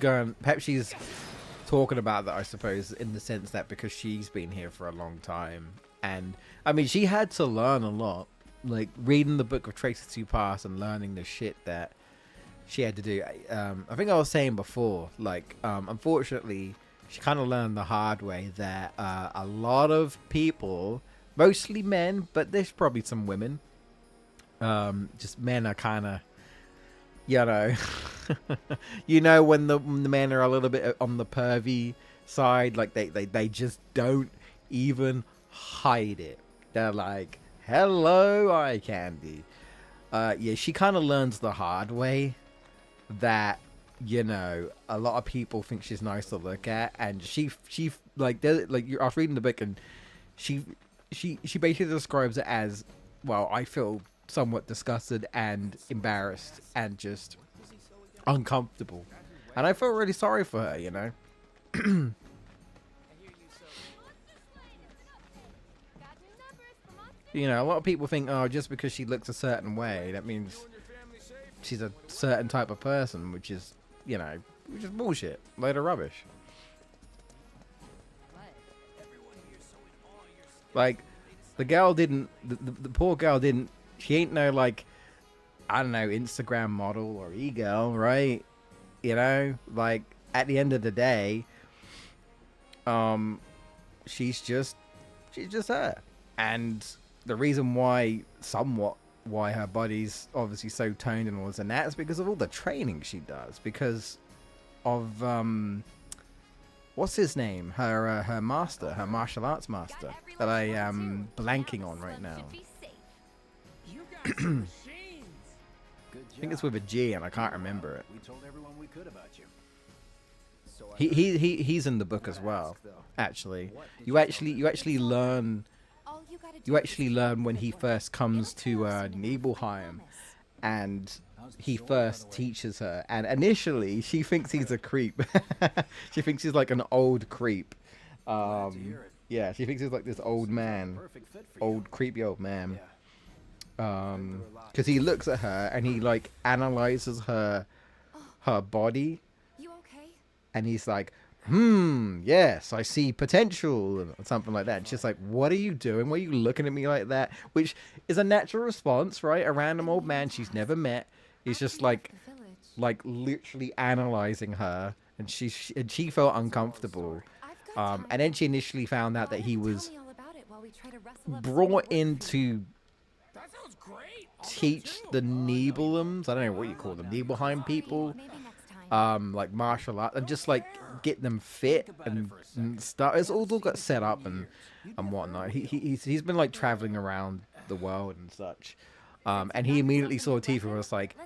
talking about that, I suppose, in the sense that because she's been here for a long time. And, I mean, she had to learn a lot. Like, reading the Book of Traces to Pass and learning the shit that she had to do. I think I was saying before, like, unfortunately, she kind of learned the hard way that a lot of people, mostly men, but there's probably some women, just men are kind of, you know, you know, when the men are a little bit on the pervy side, like they just don't even hide it. They're like, hello, eye candy. Yeah, she kind of learns the hard way that, you know, a lot of people think she's nice to look at, and she like I was reading the book, and she basically describes it as, well, I feel somewhat disgusted and embarrassed and just uncomfortable, and I feel really sorry for her, you know. You know, a lot of people think, oh, just because she looks a certain way, that means she's a certain type of person, which is, you know, which is bullshit. Load of rubbish. Like, the girl didn't, the poor girl didn't, she ain't no, like, I don't know, Instagram model or e-girl, right? You know, like, at the end of the day, she's just her. And the reason why her body's obviously so toned and all this and that is because of all the training she does, because of what's his name, her master, her martial arts master, that I am blanking on right now. You guys are machines. Good job. I think it's with a G and I can't remember it. We told everyone we could about you. So He's in the book as well. Actually, you actually learn when he first comes to Nibelheim, and he first teaches her, and initially she thinks he's a creep. She thinks he's like an old creep. Yeah, she thinks he's like this old man, old creepy old man. Because he looks at her and he like analyzes her body, You okay? and he's like, yes, I see potential, or something like that. And she's like, what are you doing? Why are you looking at me like that? Which is a natural response, right? A random old man she's never met is just like literally analyzing her, and she felt uncomfortable. And then she initially found out that he was brought in to That sounds great. teach the Nibelungs. I don't know what you call them, Nibelheim people. Like martial art, and just like get them fit and stuff. It's all got set up and whatnot. He's been like traveling around the world and such. And he immediately saw Tifa and was like,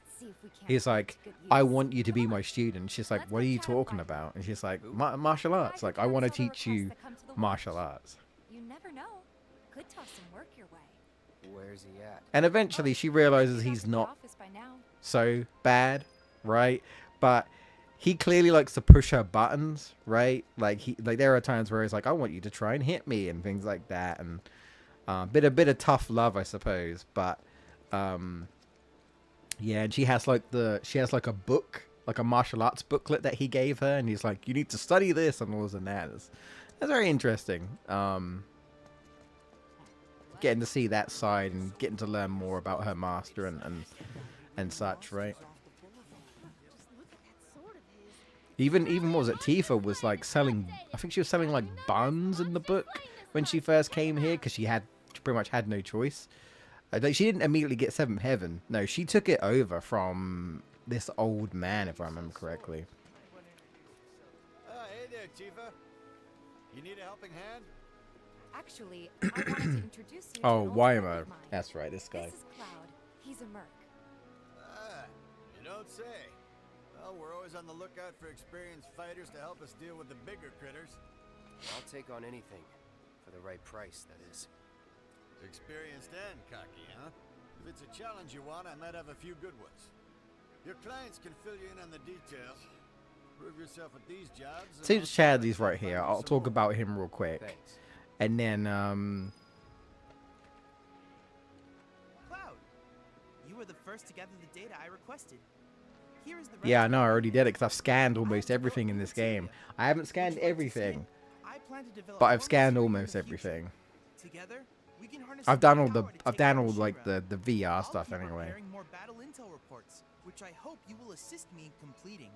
he's like, I want you to be my student. She's like, what are you talking about? And she's like, martial arts. Like, I want to teach you martial arts. You never know. Could toss some work your way. Where's he at? And eventually she realizes he's not so bad, right? But he clearly likes to push her buttons, right? Like there are times where he's like, I want you to try and hit me and things like that, and a bit of tough love, I suppose. But yeah, and she has like a book, like a martial arts booklet that he gave her, and he's like, you need to study this and all this and that. That's very interesting. Getting to see that side and getting to learn more about her master and such, right? Even what was it? Tifa was like selling. I think she was selling like buns in the book when she first came here, because she pretty much had no choice. Like, she didn't immediately get Seventh Heaven. No, she took it over from this old man, if I remember correctly. Hey there, Tifa. You need a helping hand? Actually, I wanted to introduce you to Oh, an old friend Wymo. of mine. That's right, this guy. This is Cloud. He's a merc. You don't say. Well, we're always on the lookout for experienced fighters to help us deal with the bigger critters. I'll take on anything. For the right price, that is. Experienced and cocky, huh? If it's a challenge you want, I might have a few good ones. Your clients can fill you in on the details. Prove yourself at these jobs. Since Chadley's right here, I'll talk about him real quick. Thanks. And then, Cloud, you were the first to gather the data I requested. Here is the yeah, I know, I already did it, because I've scanned almost everything in this game. I haven't scanned everything, but I've scanned almost everything. Together, we can harness I've done all like the VR stuff anyway. preparing more battle intel reports, which I hope you will assist me in completing.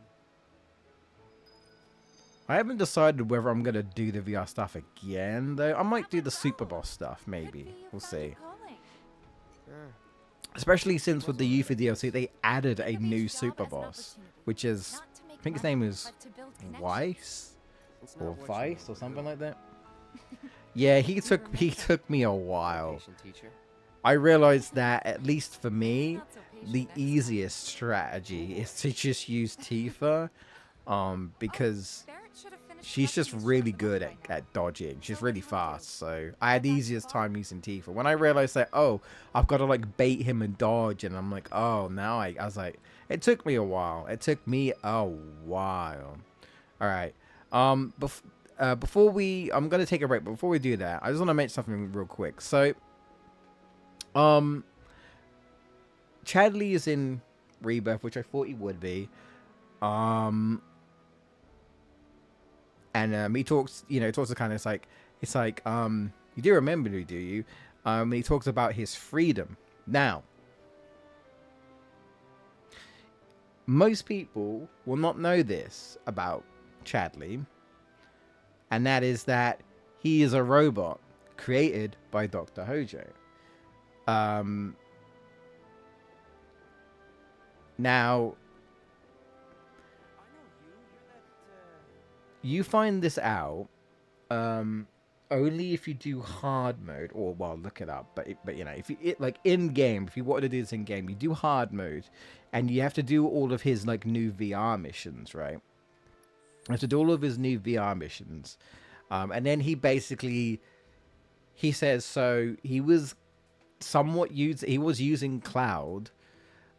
I haven't decided whether I'm gonna do the VR stuff again, though. I might do the super boss stuff, maybe. We'll see. Especially since with the Yuffie DLC, they added a new super boss, which is, I think his name is Weiss or Vice or something like that. Yeah, he took me a while. I realized that, at least for me, the easiest strategy is to just use Tifa, because she's just really good at dodging. She's really fast, so I had the easiest time using Tifa. When I realized that, oh, I've got to like bait him and dodge, and I'm like, oh, now I was like, it took me a while. All right. Before I'm gonna take a break. But before we do that, I just want to mention something real quick. So, Chadley is in Rebirth, which I thought he would be. And he talks, talks to kind of it's like, you do remember me, do you? He talks about his freedom. Now, most people will not know this about Chadley, and that is that he is a robot created by Dr. Hojo. Now, you find this out only if you do hard mode, or look it up. But if you like in game, if you want to do this in game, you do hard mode, and you have to do all of his like new VR missions, right? You have to do all of his new VR missions, and then he says so he was using Cloud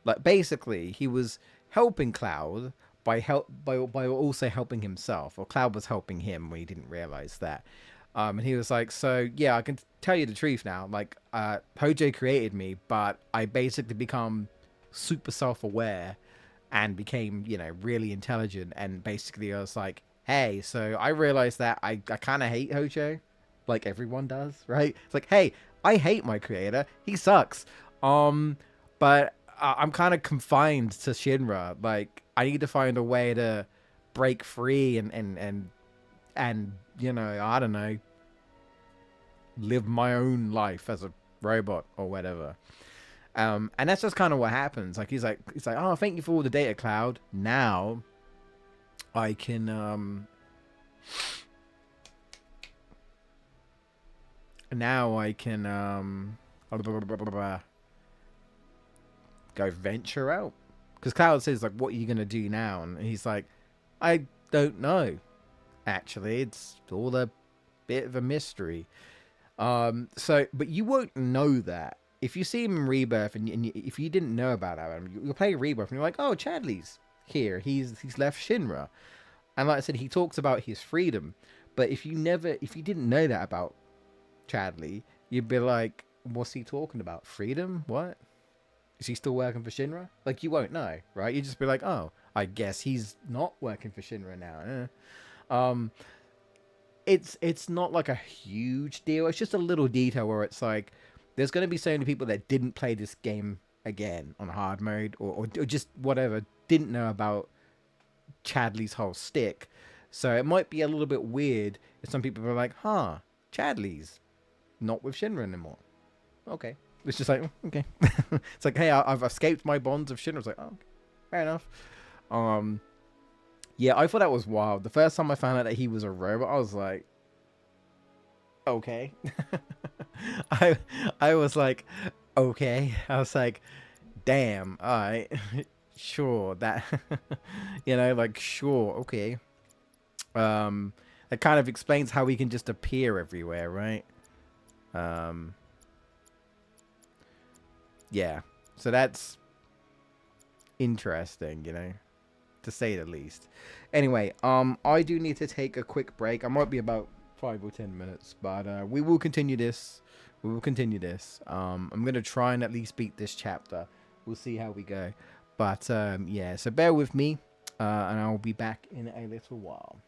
Like basically, he was helping Cloud by also helping himself, or Cloud was helping him when he didn't realize that. And he was like, so yeah, I can tell you the truth now. Like, Hojo created me, but I basically become super self-aware and became, you know, really intelligent. And basically I was like, hey, so I realized that I kind of hate Hojo, like everyone does, right? It's like, hey, I hate my creator. He sucks. But I'm kind of confined to Shinra. Like, I need to find a way to break free and you know, I don't know, live my own life as a robot or whatever. And that's just kind of what happens. Like he's like, oh, thank you for all the data, Cloud. Now I can go venture out. Because Cloud says, like, what are you gonna do now? And he's like, I don't know. Actually, it's all a bit of a mystery. But you won't know that if you see him in Rebirth, and if you didn't know about him, you'll play Rebirth, and you're like, oh, Chadley's here. He's left Shinra, and like I said, he talks about his freedom. But if you didn't know that about Chadley, you'd be like, what's he talking about? Freedom? What? Is he still working for Shinra? Like, you won't know, right? You'd just be like, oh, I guess he's not working for Shinra now. It's not like a huge deal. It's just a little detail where it's like, there's going to be so many people that didn't play this game again on hard mode, or just whatever, didn't know about Chadley's whole stick. So it might be a little bit weird if some people are like, huh, Chadley's not with Shinra anymore. Okay. It's just like, okay. It's like, hey, I've escaped my bonds of Shinra. It's like, oh, okay, fair enough. Yeah, I thought that was wild. The first time I found out that he was a robot, I was like, okay. I was like, okay. I was like, damn, alright. Sure, that, you know, like, sure, okay. That kind of explains how he can just appear everywhere, right? Yeah, so that's interesting, you know, to say the least. Anyway, I do need to take a quick break. I might be about 5 or 10 minutes, but we will continue this. I'm gonna try and at least beat this chapter. We'll see how we go. But yeah, so bear with me, and I'll be back in a little while.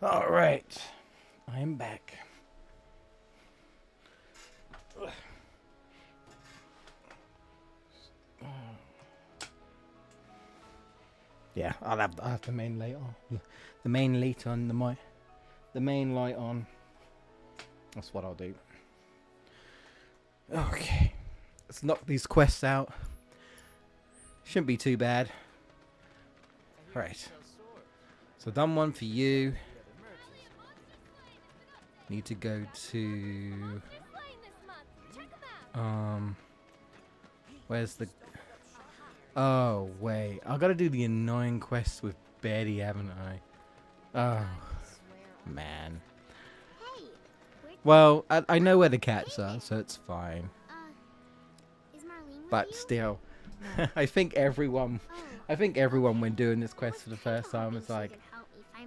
All right, I am back. Yeah, I'll have the main light on. The main light on the main light on. That's what I'll do. Okay, let's knock these quests out. Shouldn't be too bad. Right. So done one for you. Need to go to where's the oh wait, I gotta do the annoying quest with Betty, haven't I? Oh man. Well, I know where the cats are, so it's fine. But still, I think everyone when doing this quest for the first time is like,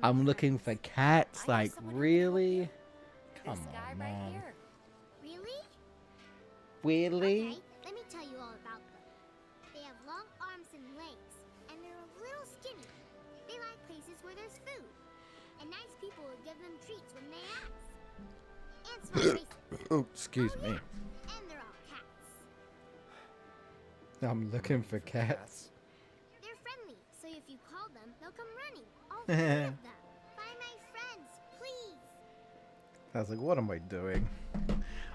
I'm looking for cats. Like, really? Come on, man. Really? Okay, let me tell you all about them. They have long arms and legs, and they're a little skinny. They like places where there's food, and nice people will give them treats when they ask. And small faces. Oh, excuse me. And they're all cats. I'm looking for cats. They're friendly, so if you call them, they'll come running. All three of them. Find my friends, please. I was like, what am I doing?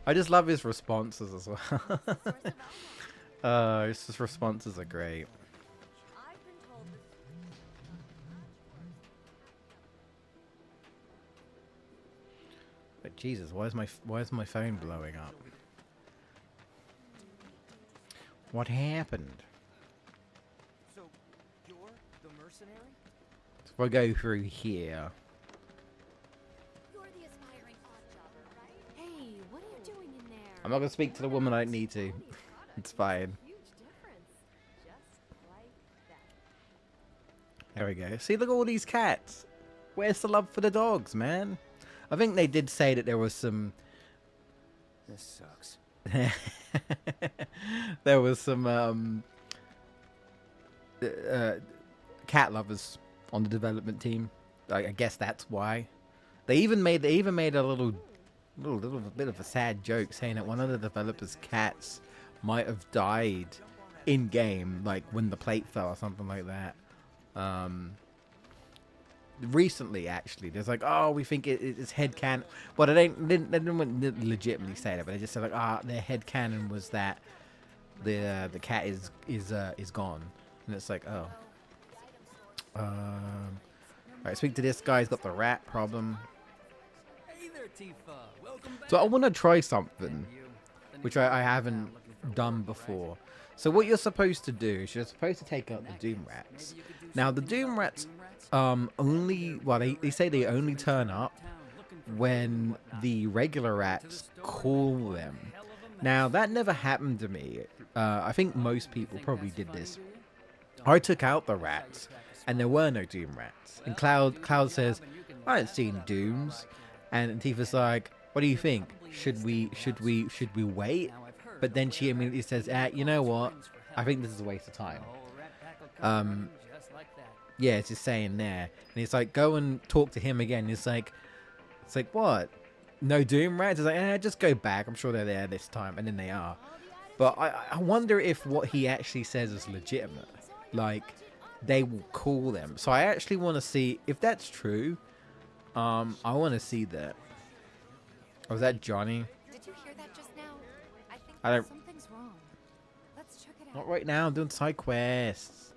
I just love his responses as well. His responses are great. But Jesus, why is my phone blowing up? What happened? So, you're the mercenary? So if I go through here. I'm not gonna speak to the woman. I don't need to. It's fine. There we go. See, look at all these cats. Where's the love for the dogs, man? I think they did say that there was some. This sucks. There was some cat lovers on the development team. I guess that's why. They even made a little bit of a sad joke saying that one of the developers' cats might have died in game, like when the plate fell or something like that. Recently, actually, there's like, oh, we think it's headcanon. Well, they didn't legitimately say that, but they just said like, their headcanon was that the cat is gone, and it's like, oh. Alright, speak to this guy. He's got the rat problem. So I want to try something, which I haven't done before. So what you're supposed to do is you're supposed to take out the Doom Rats. Now the Doom Rats only, well, they say they only turn up when the regular rats call them. Now that never happened to me. I think most people probably did this. I took out the rats and there were no Doom Rats. And Cloud says, I haven't seen Dooms. And Tifa's like, what do you think? Should we wait? But then she immediately says, you know what? I think this is a waste of time. Yeah, it's just saying there. And it's like, go and talk to him again. It's like what? No Doom Rats? It's like, just go back. I'm sure they're there this time. And then they are. But I wonder if what he actually says is legitimate. Like, they will call them. So I actually want to see if that's true. I want to see that. Was that Johnny? Did you hear that just now? I don't. Something's wrong. Let's check it out. Not right now. I'm doing side quests.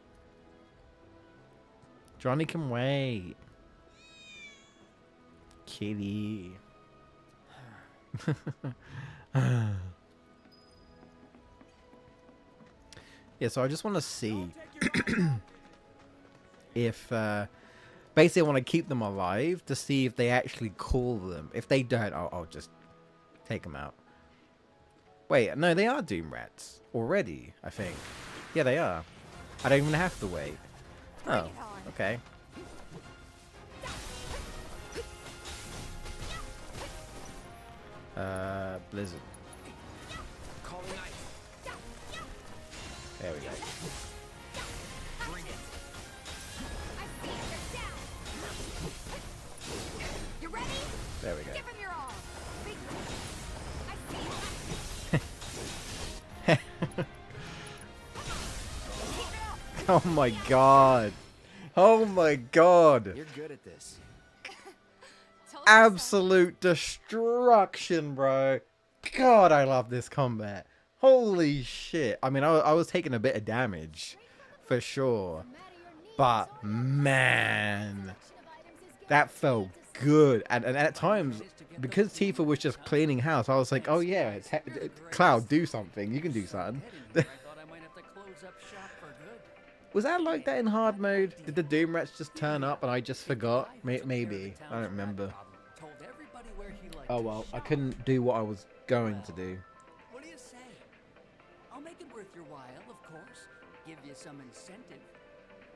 Johnny can wait. Kitty. Yeah, so I just want to see if basically I want to keep them alive to see if they actually call them. If they don't, I'll just take them out. Wait, no, they are Doom Rats already, I think. Yeah, they are. I don't even have to wait. Oh, okay. Blizzard. There we go. There we go. Give him your all. Big Oh my god. Oh my god. You're good at this. Absolute destruction, bro. God, I love this combat. Holy shit. I mean, I was taking a bit of damage, for sure. But, man, that felt good. And at times, because Tifa was just cleaning house, I was like, oh yeah, Cloud, do something. You can do something. Was that like that in hard mode? Did the Doom Rats just turn up and I just forgot? Maybe. I don't remember. Oh well, I couldn't do what I was going to do. What do you say? I'll make it worth your while, of course. Give you some incentive.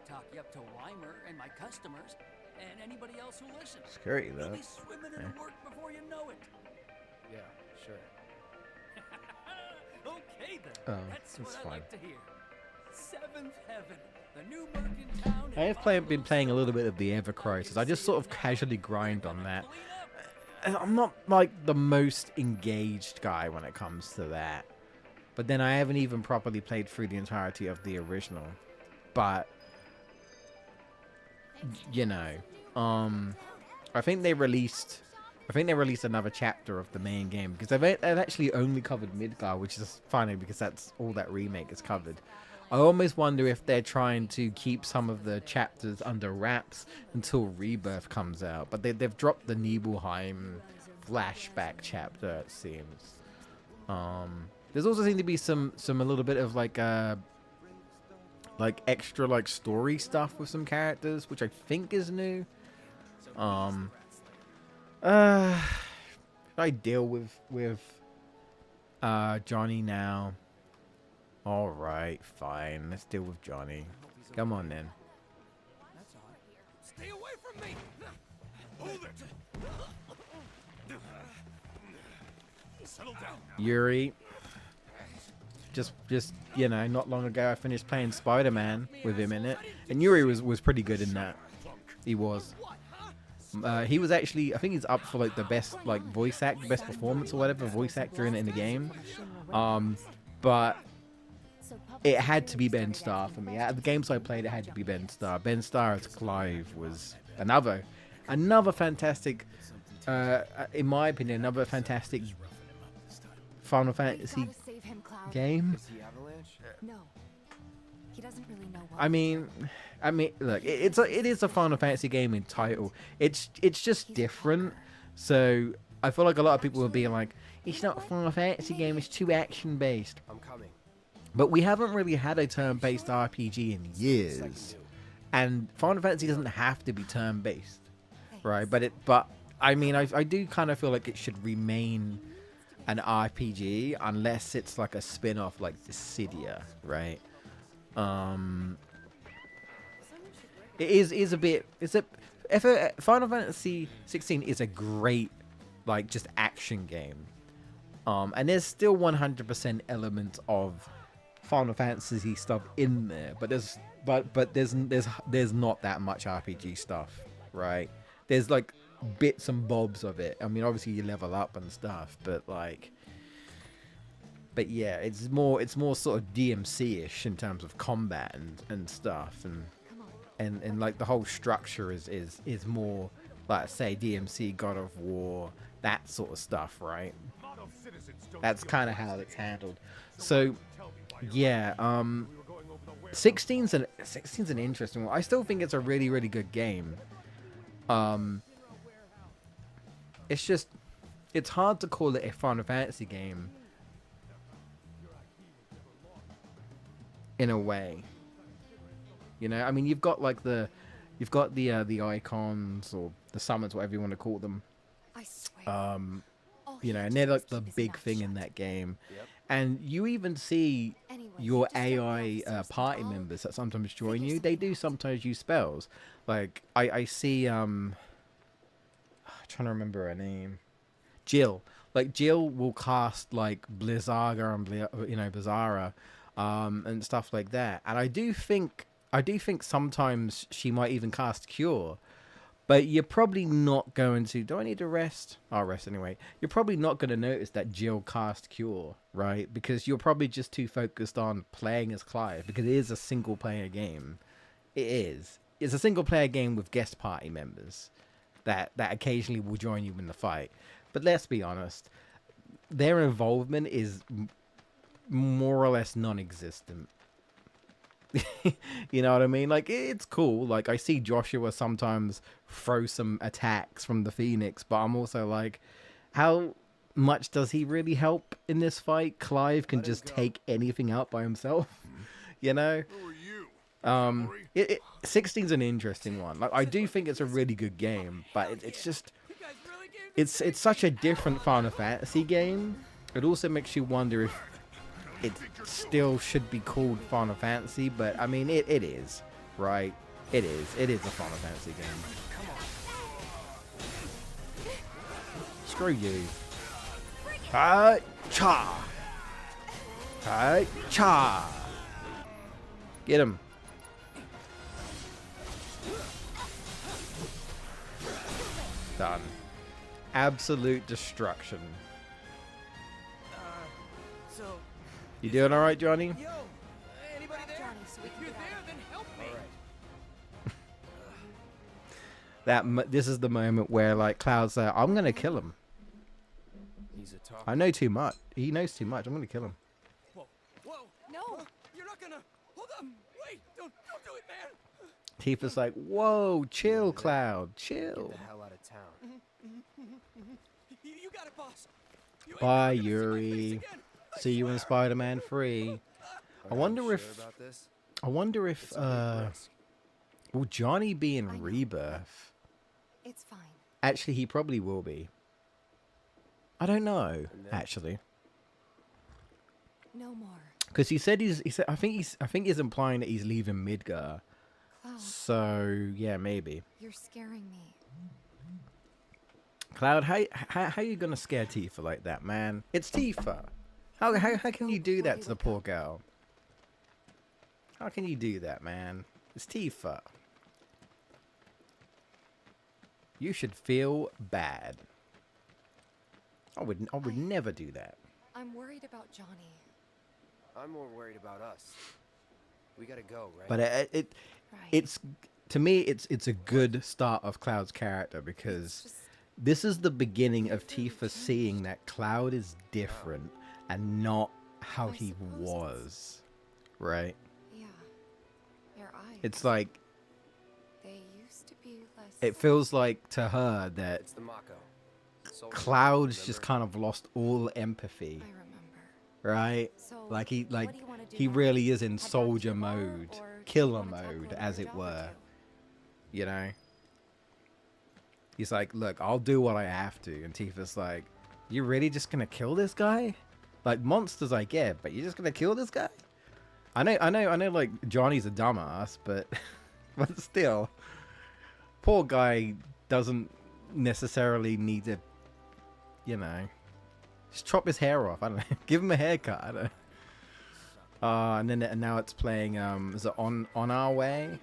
Talk you up to Weimer and my customers, and anybody else who listens. Scary though. You'll be swimming in work before you know it. Yeah, sure. Okay then. Oh, That's that's what I fine. like to hear. Seventh Heaven, the new merc in town. I have been playing a little bit of the Ever Crisis. I just sort of casually grind on that. I'm not like the most engaged guy when it comes to that. But then I haven't even properly played through the entirety of the original. But you know, I think they released another chapter of the main game because they've actually only covered Midgar, which is funny because that's all that Remake has covered. I almost wonder if they're trying to keep some of the chapters under wraps until Rebirth comes out. But they've dropped the Nibelheim flashback chapter, it seems. There's also seemed to be some a little bit of like extra like story stuff with some characters, which I think is new. I deal with Johnny now. All right, fine. Let's deal with Johnny. Come on then. That's odd. Stay away from me! Hold it! Settle down now. Yuri. Just you know, not long ago I finished playing Spider-Man with him in it, and Yuri was pretty good in that. He was. He was actually, I think he's up for like the best like best performance or whatever voice actor in the game. But it had to be Ben Starr for me. Out of the games I played, it had to be Ben Starr. Ben Starr as Clive was another fantastic, in my opinion, another fantastic Final Fantasy game. No. He doesn't really know what. I mean, look, it is a Final Fantasy game in title. It's just different. So I feel like a lot of people will be like, it's not a Final Fantasy game. It's too action based. I'm coming. But we haven't really had a turn-based RPG in years, and Final Fantasy doesn't have to be turn-based, right? But I mean, I do kind of feel like it should remain an RPG unless it's like a spin-off like Dissidia, right? It is a bit. Final Fantasy 16 is a great like just action game, and there's still 100% elements of Final Fantasy stuff in there, but there's not that much RPG stuff, right? There's like bits and bobs of it. I mean, obviously you level up and stuff, but yeah, it's more sort of DMC-ish in terms of combat and stuff, and like the whole structure is more like, say, DMC, God of War, that sort of stuff, right? That's kind of how it's handled. So yeah, 16's an interesting one. I still think it's a really, really good game. It's hard to call it a Final Fantasy game in a way. You know, I mean, you've got the icons or the summons, whatever you want to call them. I swear. You know, and they're like the big thing in that game. Yep. And you even see your AI party members that sometimes join you. They do sometimes use spells. Like I see I'm trying to remember her name. Jill. Like Jill will cast like Blizzaga and Blizzara, and stuff like that. And I do think sometimes she might even cast Cure. But you're probably not going to... Do I need to rest? I'll rest anyway. You're probably not going to notice that Jill cast Cure, right? Because you're probably just too focused on playing as Clive. Because it is a single-player game. It is. It's a single-player game with guest party members that occasionally will join you in the fight. But let's be honest. Their involvement is more or less non-existent. You know what I mean? Like, it's cool. Like, I see Joshua sometimes throw some attacks from the Phoenix, but I'm also like, how much does he really help in this fight? Clive can just take anything out by himself, you know? 16's an interesting one. Like, I do think it's a really good game, but it's just, it's such a different Final Fantasy game. It also makes you wonder if it still should be called Final Fantasy, but I mean, it is, right? It is a Final Fantasy game. Screw you. Ha-cha! Ha-cha! Get him. Done. Absolute destruction. So... You doing all right, Johnny? Yo, anybody there? Johnny, so we If can you're get there, out. then help me. This is the moment where, like, Cloud's like, I'm gonna kill him. He's a talker. I know too much. He knows too much. I'm gonna kill him. Whoa, whoa. No. You're not gonna... Hold up. Wait, don't do it, man. Tifa's like, whoa, chill, Cloud, chill. Get the hell out of town. You got it, boss. You ain't Bye, never gonna see my face Yuri. again. I See you in swear. Spider-Man 3. I wonder Sure if... about this? I wonder if, It's a big risk. will Johnny be I in know. Rebirth? It's fine. Actually, he probably will be. I don't know, And then- actually. No more. Because he said I think he's implying that he's leaving Midgar. Cloud, So, yeah, maybe. you're scaring me. Cloud, how you gonna scare Tifa like that, man? It's Tifa. How can you do that to the poor girl? How can you do that, man? It's Tifa. You should feel bad. I would never do that. I'm worried about Johnny. I'm more worried about us. We gotta go, right? But Right. it's to me it's a good start of Cloud's character because Just this is the beginning of Tifa seeing that Cloud is different and not how I he suppose was, right? yeah. Your eyes. It's like They used to be less. it feels like to her that It's the Mako. Soldier, Cloud's just remember? kind of lost all empathy, I remember. right? So Like what do you wanna do he now? really is in Head back to soldier your bar, mode, or do you killer wanna tackle mode, another as it job or were. two? You know? He's like, look, I'll do what I have to. And Tifa's like, you really just gonna kill this guy? Like, monsters I get, but you're just gonna kill this guy? I know, like, Johnny's a dumbass, but, but still. Poor guy doesn't necessarily need to, you know, just chop his hair off. I don't know. Give him a haircut. I don't know. And now it's playing, is it On Our Way?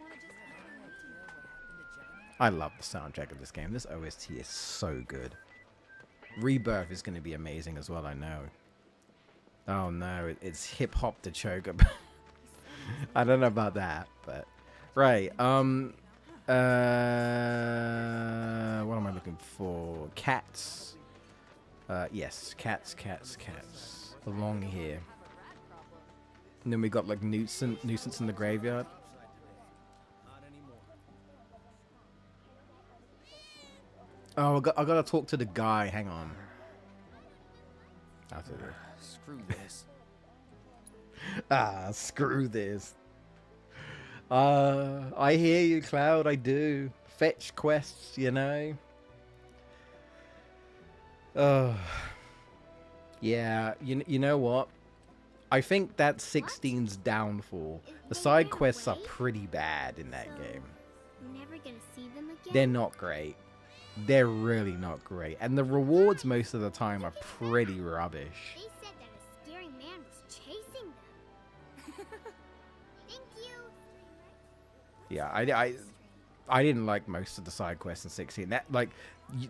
I love the soundtrack of this game. This OST is so good. Rebirth is going to be amazing as well, I know. Oh no, it's hip hop to choke up. I don't know about that, but right. What am I looking for? Cats. Yes, cats along here. And then we got like nuisance in the graveyard. Oh, I gotta talk to the guy. Hang on. After this. Screw this. Screw this. I hear you, Cloud. I do. Fetch quests, you know. Yeah. You know what? I think that's 16's downfall. The side quests are pretty bad in that game. Never gonna see them again. They're not great. They're really not great. And the rewards most of the time are pretty rubbish. They said that a scary man was chasing them. Thank you. Yeah, I didn't like most of the side quests in 16. That like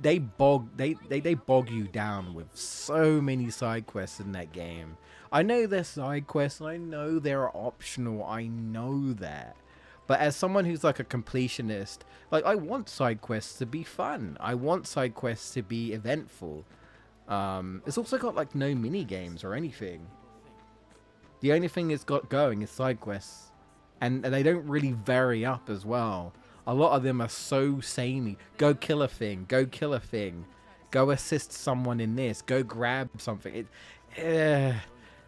they bog you down with so many side quests in that game. I know they're side quests and I know they're optional. I know that. But as someone who's like a completionist, like I want side quests to be fun. I want side quests to be eventful. It's also got like no mini games or anything. The only thing it's got going is side quests. And they don't really vary up as well. A lot of them are so samey. Go kill a thing. Go kill a thing. Go assist someone in this. Go grab something. Yeah,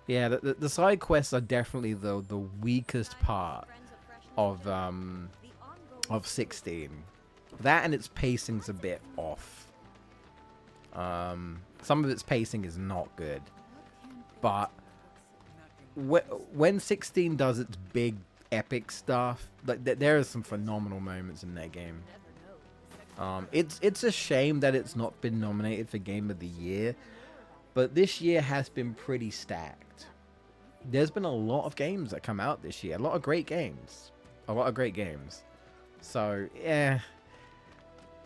the side quests are definitely the weakest part of 16. That and its pacing's a bit off. Some of its pacing is not good. But when 16 does its big epic stuff, like there are some phenomenal moments in that game. It's a shame that it's not been nominated for Game of the Year, but this year has been pretty stacked. There's been a lot of games that come out this year, a lot of great games. So yeah,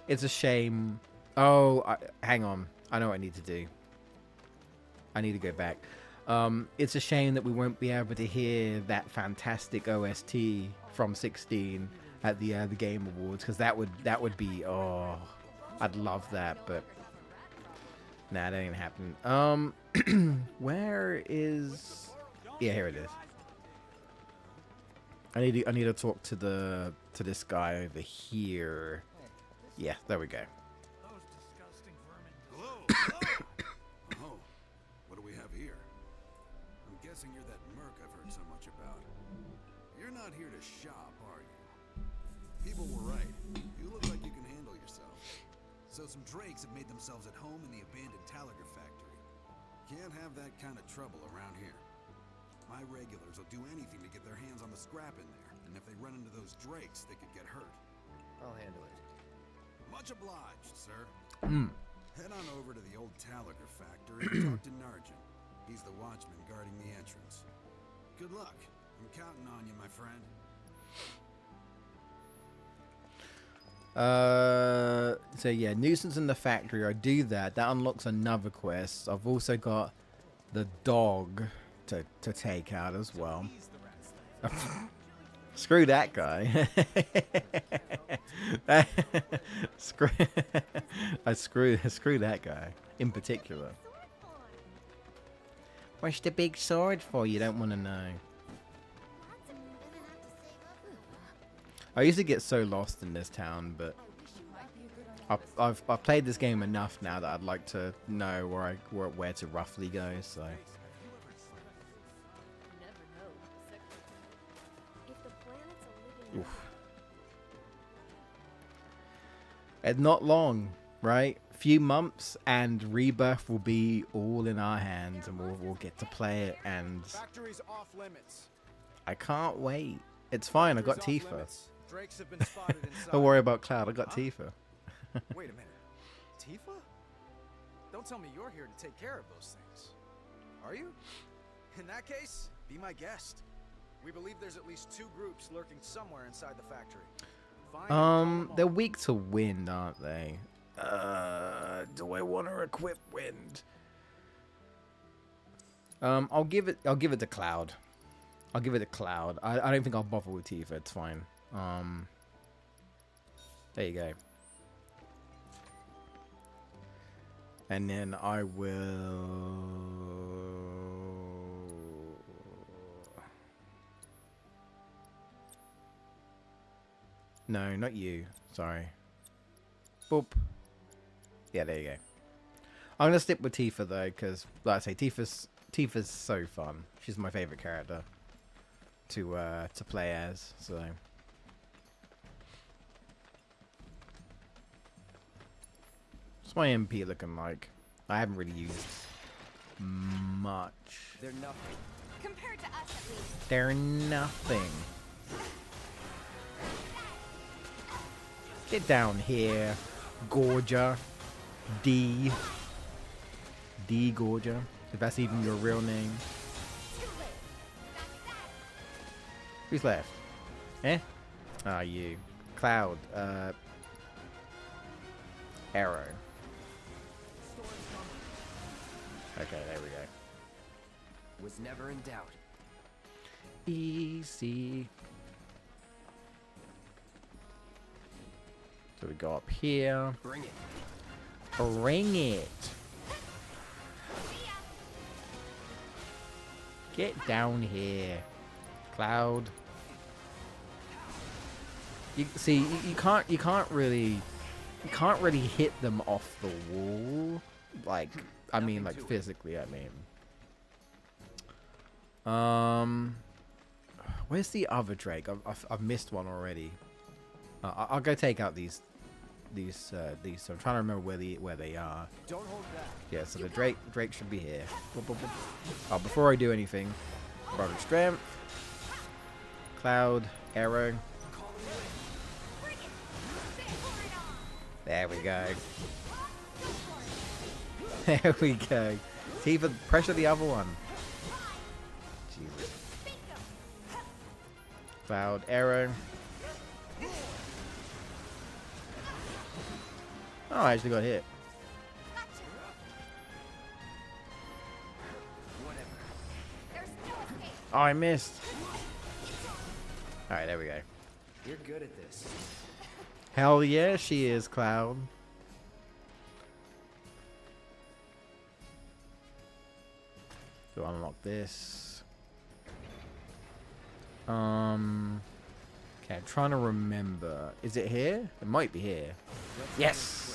it's a shame. Hang on, I know what I need to do. I need to go back. It's a shame that we won't be able to hear that fantastic OST from 16 at the Game Awards, because that would be, I'd love that, but nah, that ain't happening. Where is? Yeah, here it is. I need to talk to this guy over here. Yeah, there we go. You're that merc I've heard so much about. You're not here to shop, are you? People were right. You look like you can handle yourself. So some drakes have made themselves at home in the abandoned Talager factory. Can't have that kind of trouble around here. My regulars will do anything to get their hands on the scrap in there, and if they run into those drakes, they could get hurt. I'll handle it. Much obliged, sir. Head on over to the old Talager factory and talk to Narjan. He's the watchman guarding the entrance. Good luck. I'm counting on you, my friend. So yeah, nuisance in the factory. I do that. That unlocks another quest. I've also got the dog to take out as well. Screw that guy. screw that guy in particular. What's the big sword for? You don't want to know. I used to get so lost in this town, but I've played this game enough now that I'd like to know where to roughly go. So. Oof. And not long, right? Few months and Rebirth will be all in our hands, and we'll get to play it. And Factory's off limits. I can't wait. It's fine. I got Tifa. Drakes have been spotted inside. Don't worry about Cloud. I got Tifa. Wait a minute. Tifa? Don't tell me you're here to take care of those things. Are you? In that case, be my guest. We believe there's at least 2 groups lurking somewhere inside the factory. They're weak to wind, aren't they? Do I want to equip wind? I'll give it to Cloud. I'll give it to Cloud. I don't think I'll bother with Tifa. It's fine. There you go. And then I will. No, not you. Sorry. Boop. Yeah, there you go. I'm gonna stick with Tifa though, because like I say, Tifa's so fun. She's my favorite character to play as. So. What's my MP looking like? I haven't really used much. They're nothing. Compared to us, at least. They're nothing. Get down here, Gorgia. D Gorgia, if that's even your real name. Who's left? Eh? Ah, you. Cloud. Arrow. Okay, there we go. Was never in doubt. Easy. So we go up here. Bring it. Bring it. Get down here, Cloud. You see, you can't really hit them off the wall. Like, I mean, like physically. I mean. Where's the other Drake? I've missed one already. I'll go take out these. So I'm trying to remember where they are. Don't hold back. Yeah, so the Drake should be here. Oh, before I do anything, Brother Strength, Cloud, Arrow. There we go. There we go. Tifa, pressure the other one. Jesus. Cloud, Arrow. Oh, I actually got hit. Oh, I missed. Alright, there we go. You're good at this. Hell yeah, she is, Cloud. So unlock this. Okay, I'm trying to remember. Is it here? It might be here. Yes!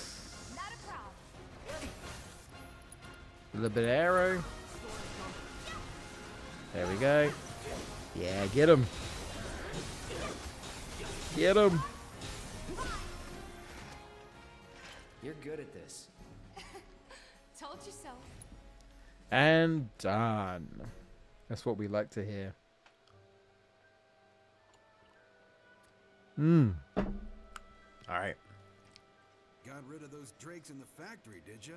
A little bit of arrow. There we go. Yeah, get him. Get him. You're good at this. Told you so. And done. That's what we like to hear. Alright. Got rid of those drakes in the factory, did ya?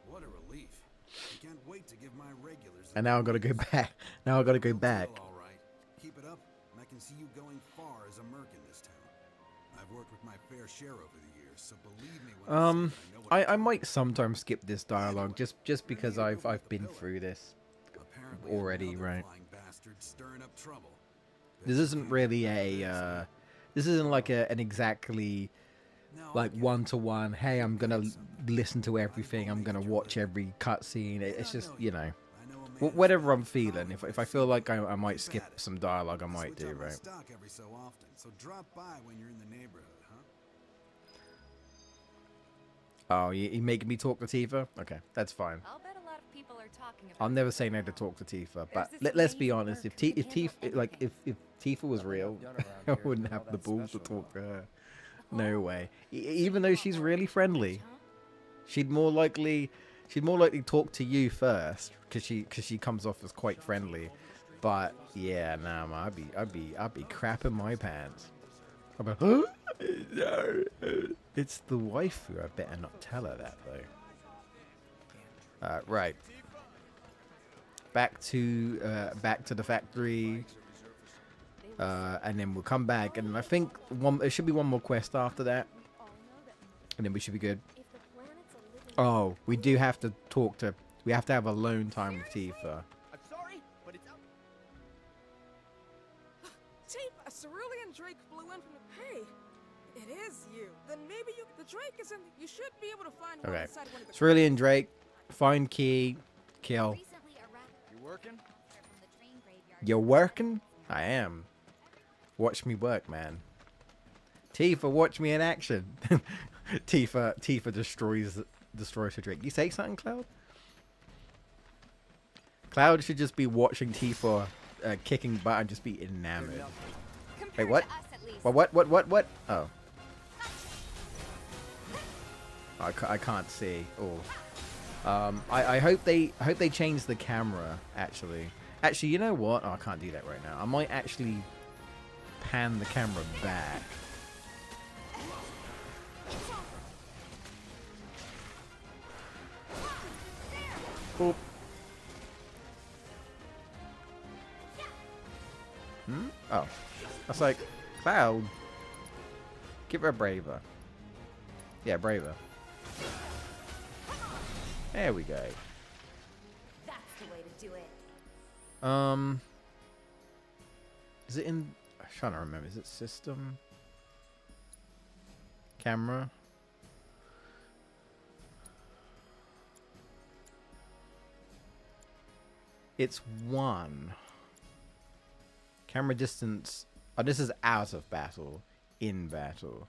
What a relief. I can't wait to give my regulars. And now I've got to go back. Now I've got to go back. All right. Keep it up, and I can see you going far as a merc in this town. I've worked with my fair share over the years, so believe me when I say I know I might sometimes skip this dialogue just because I've been through this already, right? stirring up trouble. This isn't really a this isn't like an exactly like one-to-one, hey, I'm gonna listen to everything, I'm gonna watch every cutscene. It's just, you know, whatever I'm feeling. If I feel like I might skip some dialogue, I might do, right? Every so often, so drop by when you're in the neighborhood, huh? Oh, you making me talk to Tifa? Okay, that's fine. I'll bet a lot of people are talking about I'll never say no to talk to Tifa, but let's be honest. If Tifa was real, I wouldn't have the balls to talk to her. No way. Even though she's really friendly, she'd more likely talk to you first because she comes off as quite friendly. But yeah, nah, man, I'd be crapping my pants. I'd be, huh? No, it's the waifu. I better not tell her that though. Right. Back to the factory. And then we'll come back, and I think there should be one more quest after that, and then we should be good. Oh, we do have to talk to. We have to have alone time with Tifa. I'm sorry, but it's out. Tifa, a cerulean drake flew in from the. Hey, it is you. Then maybe the drake isn't. You should be able to find one Okay, inside one of the. Cerulean Drake, find key, kill. You working? You're working? I am. Watch me work, man. Tifa, watch me in action. Tifa destroys her Drake. You say something, Cloud? Cloud should just be watching Tifa kicking butt and just be enamored. Wait, what? What? Oh. I can't see. Oh. I hope they change the camera. Actually, you know what? Oh, I can't do that right now. I might actually pan the camera back. Oop. Oh. I was like, Cloud. Give her a braver. Yeah, braver. There we go. That's the way to do it. Is it in... I'm trying to remember. Is it system? Camera? It's 1. Camera distance. Oh, this is out of battle. In battle.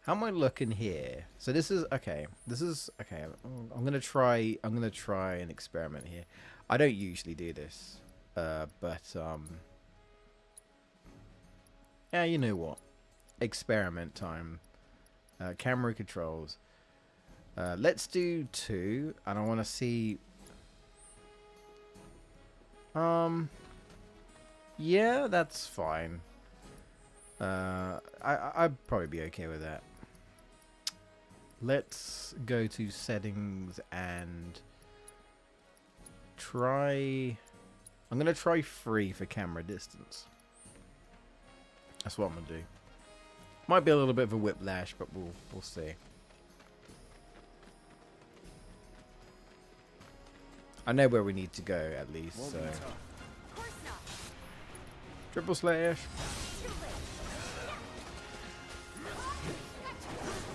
How am I looking here? So this is okay. This is okay. I'm gonna try an experiment here. I don't usually do this, but yeah, you know what? Experiment time. Camera controls. Let's do 2, and I want to see. Yeah, that's fine. I'd probably be okay with that. Let's go to settings and try... I'm going to try 3 for camera distance. That's what I'm going to do. Might be a little bit of a whiplash, but we'll see. I know where we need to go at least, so... Triple slash.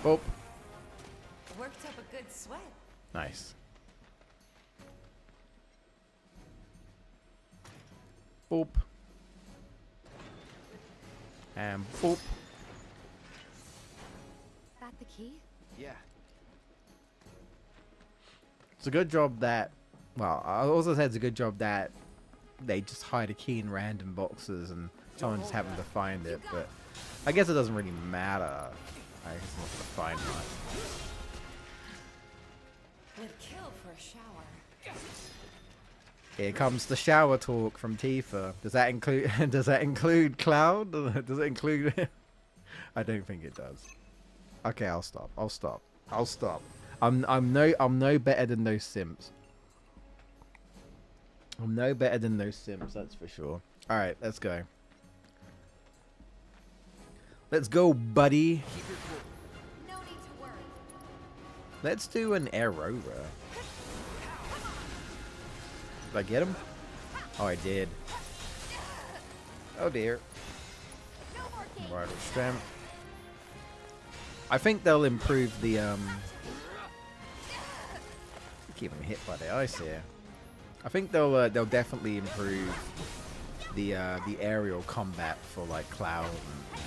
Oh. Worked up a good sweat. Nice. Boop. And boop. That the key? Yeah. It's a good job that... Well, I also said it's a good job that they just hide a key in random boxes and someone just happened to find it, but I guess it doesn't really matter. I guess I'm not gonna find much. Would kill for a shower. Here comes the shower talk from Tifa. Does that include does that include Cloud? Does it include I don't think it does. Okay, I'll stop. I'll stop. I'll stop. I'm no better than those simps. I'm no better than those simps, that's for sure. Alright, let's go. Let's go, buddy. No need to worry. Let's do an Aurora. Did I get him? Oh, I did. Oh dear. Bridal strength. I think they'll improve the keep him hit by the ice here. I think they'll definitely improve the aerial combat for like Cloud and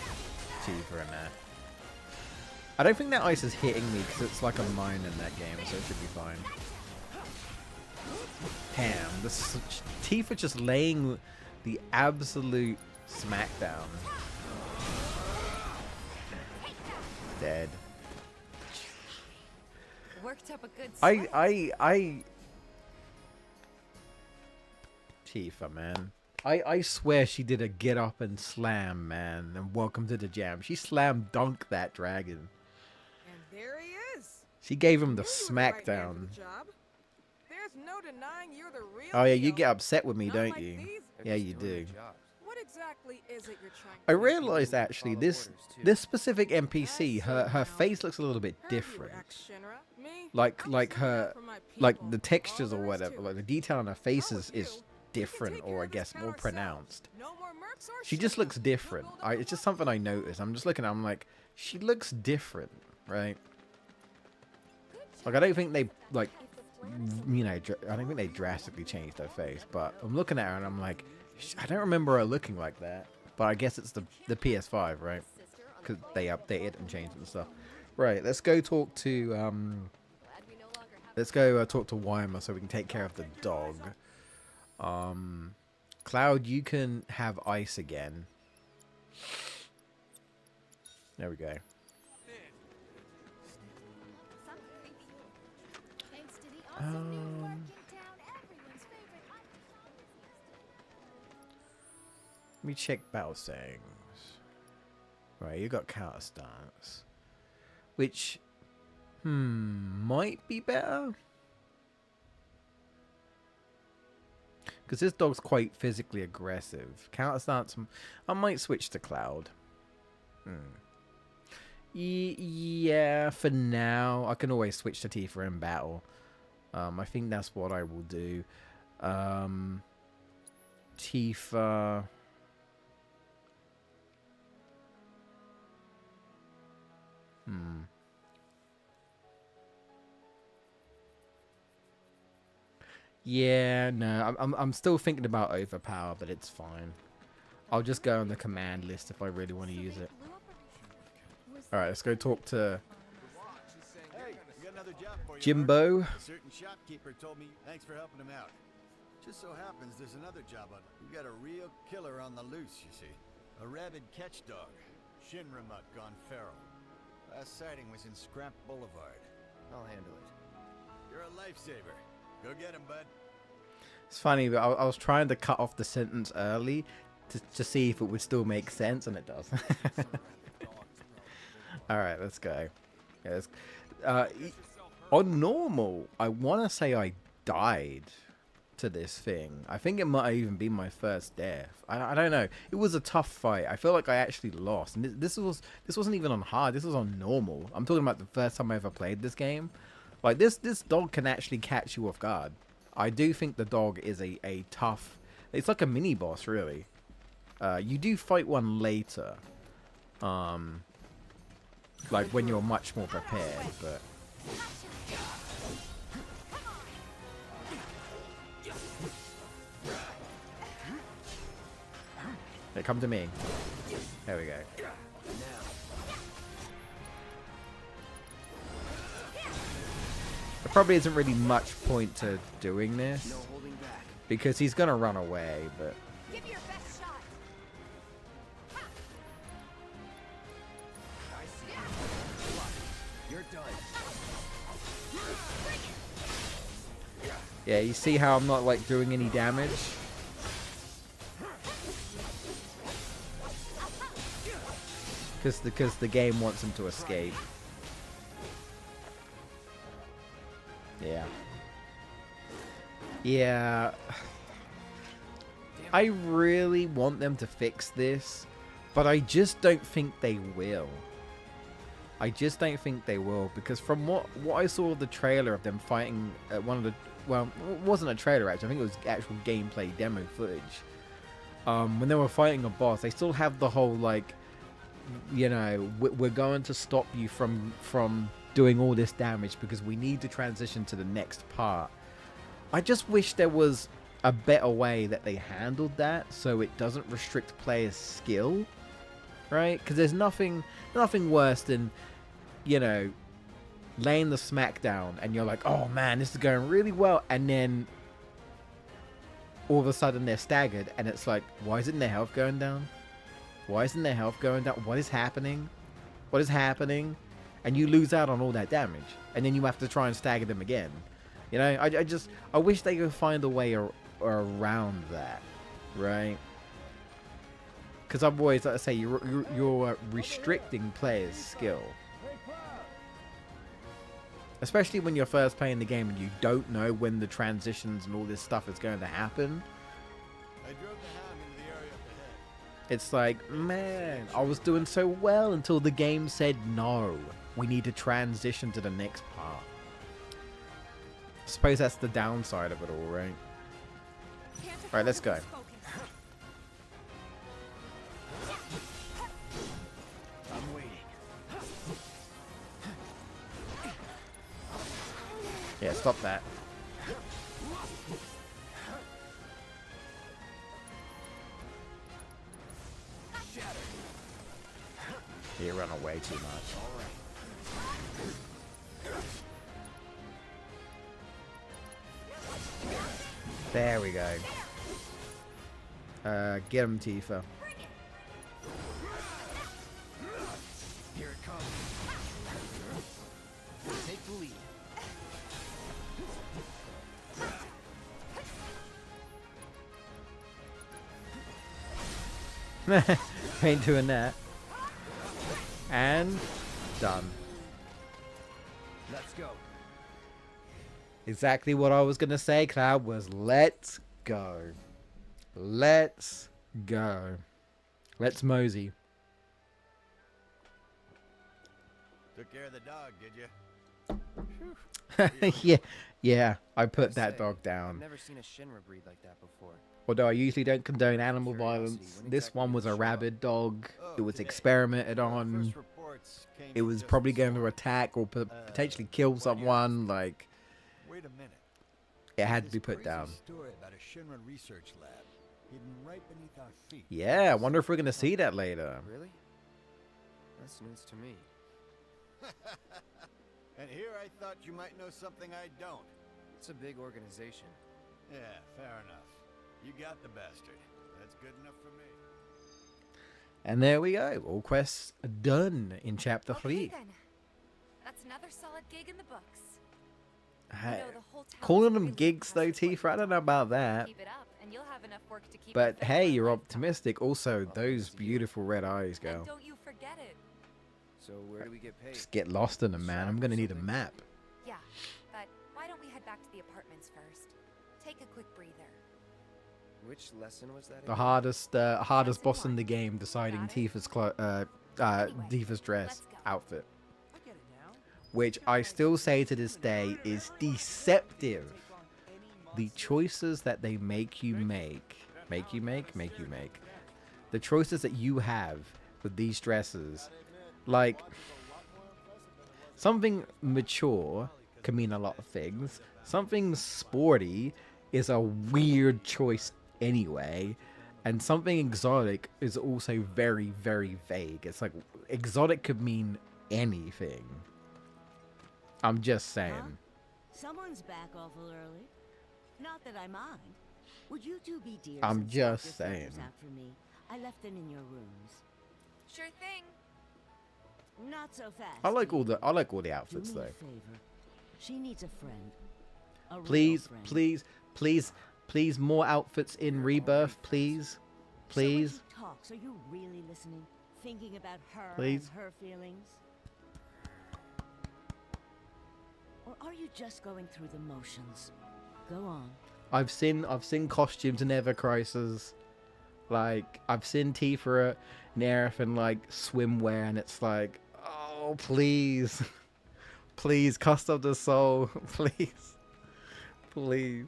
Tifa and that. I don't think that ice is hitting me because it's like a mine in that game, so it should be fine. Damn, this Tifa just laying the absolute smackdown. Dead. Worked up a good sweat. Tifa, man. I swear she did a get up and slam, man, and welcome to the jam. She slam dunked that dragon. And there he is. She gave him the Knew you were the right man smackdown. for the job. There's no denying you're the real Oh yeah, you deal. get upset with me, Not don't like you? these. Yeah, you do. What exactly is it you're trying I to do? realized actually this specific NPC, her face looks a little bit different. Like her, like the textures or whatever, like the detail on her face is different, or I guess more pronounced. She just looks different. It's just something I noticed. I'm just looking at her, I'm like, she looks different, right? Like I don't think they like, you know, I don't think they drastically changed her face, but I'm looking at her and I'm like, I don't remember her looking like that. But I guess it's the PS5, right? Because they updated and changed it and stuff. Right, let's go talk to talk to Weimer so we can take care of the dog. Cloud, you can have ice again. There we go. Let me check battle settings. Right, you got counter stance, which might be better because this dog's quite physically aggressive. Counter stance, I might switch to Cloud. Yeah, for now. I can always switch to Tifa in battle. I think that's what I will do. Tifa. Yeah, no, I'm still thinking about overpower, but it's fine. I'll just go on the command list if I really want to use it. All right, let's go talk to Hey, we got another job for you. Jimbo. A certain shopkeeper told me thanks for helping him out. Just so happens there's another job on. We got a real killer on the loose, you see. A rabid catch dog. Shinramut gone feral. Last sighting was in Scrap Boulevard. I'll handle it. You're a lifesaver. Go get him, bud. It's funny, but I was trying to cut off the sentence early to see if it would still make sense, and it does. All right, let's go. Yeah, on normal, I want to say I died to this thing. I think it might even be my first death. I don't know. It was a tough fight. I feel like I actually lost. And this wasn't even on hard. This was on normal. I'm talking about the first time I ever played this game. Like this dog can actually catch you off guard. I do think the dog is a tough. It's like a mini boss, really. You do fight one later. Like when you're much more prepared, but. Hey, come to me. There we go. There probably isn't really much point to doing this because he's gonna run away, but Give your best shot. You're done. yeah, you see how I'm not like doing any damage? Because the game wants him to escape. Yeah. Yeah. I really want them to fix this, but I just don't think they will. I just don't think they will, because from what I saw of the trailer of them fighting at one of the, well, it wasn't a trailer actually, I think it was actual gameplay demo footage. When they were fighting a boss, they still have the whole like, you know, we're going to stop you from doing all this damage because we need to transition to the next part. I just wish there was a better way that they handled that so it doesn't restrict players' skill, right? Because there's nothing worse than, you know, laying the smackdown and you're like, oh man, this is going really well, and then all of a sudden they're staggered and it's like, why isn't their health going down? Why isn't their health going down? What is happening? What is happening? And you lose out on all that damage. And then you have to try and stagger them again. You know, I wish they could find a way around that. Right? Because otherwise, like I say, you're restricting players' skill. Especially when you're first playing the game and you don't know when the transitions and all this stuff is going to happen. I drove the hound into the area up ahead. It's like, man, I was doing so well until the game said no. We need to transition to the next part. I suppose that's the downside of it all, right? Alright, let's go. I'm waiting. Yeah, stop that. You run away too much. There we go. Get him, Tifa. Here it comes. Take the lead. Ain't doing that. And done. Let's go. Exactly what I was gonna say, Cloud, was let's go. Let's go. Let's mosey. Took care of the dog, did you? Yeah, yeah, I put I that say, dog I've down. never seen a Shinra breed like that before. Although I usually don't condone animal Curiosity, violence, when this exactly one did was it a show up? rabid dog. Oh, It was today. experimented The on. first reports came It in was just probably this going to morning. attack or potentially kill someone. Like, Wait a minute. it had to This be put crazy down. story about a Shinra research lab hidden right beneath our feet. Yeah, I wonder if we're going to see that later. Really? That's news to me. And here I thought you might know something I don't. It's a big organization. Yeah, fair enough. You got the bastard. That's good enough for me. And there we go. All quests done in chapter 3. Okay then. That's another solid gig in the books. Hey, the whole town calling is them really gigs though, impressed with Tifa, I don't know about that. Keep it up, and you'll have enough work to keep But you fed hey, for a you're lifetime. optimistic. Also, those beautiful red eyes, And girl. don't you forget it. So where do we get paid? Just get lost in them, man. I'm gonna need a map. Yeah, but why don't we head back to the apartments first? Take a quick breather. Which lesson was that? The again? hardest boss in the game, deciding Tifa's Tifa's dress outfit, which I still say to this day is deceptive. The choices that they make you make. The choices that you have with these dresses, like, something mature can mean a lot of things. Something sporty is a weird choice anyway, and something exotic is also very, very vague. It's like exotic could mean anything. I'm just saying. Huh? Someone's back awful early. Not that I mind. Would you two be dears? I'm and just swap your saying. photos out for me? I left them in your rooms. Sure thing. Not so fast. I like all the Do outfits me a though. favor. She needs a friend. A real Please, friend. please, more outfits in Rebirth, please, So when please. she talks, are you really listening? Thinking about her Please. and her feelings? Or are you just going through the motions? Go on. I've seen costumes in Ever Crisis. Like, I've seen Tifa and Aerith in like swimwear, and it's like, oh please, please, Cost of the Soul, please, please.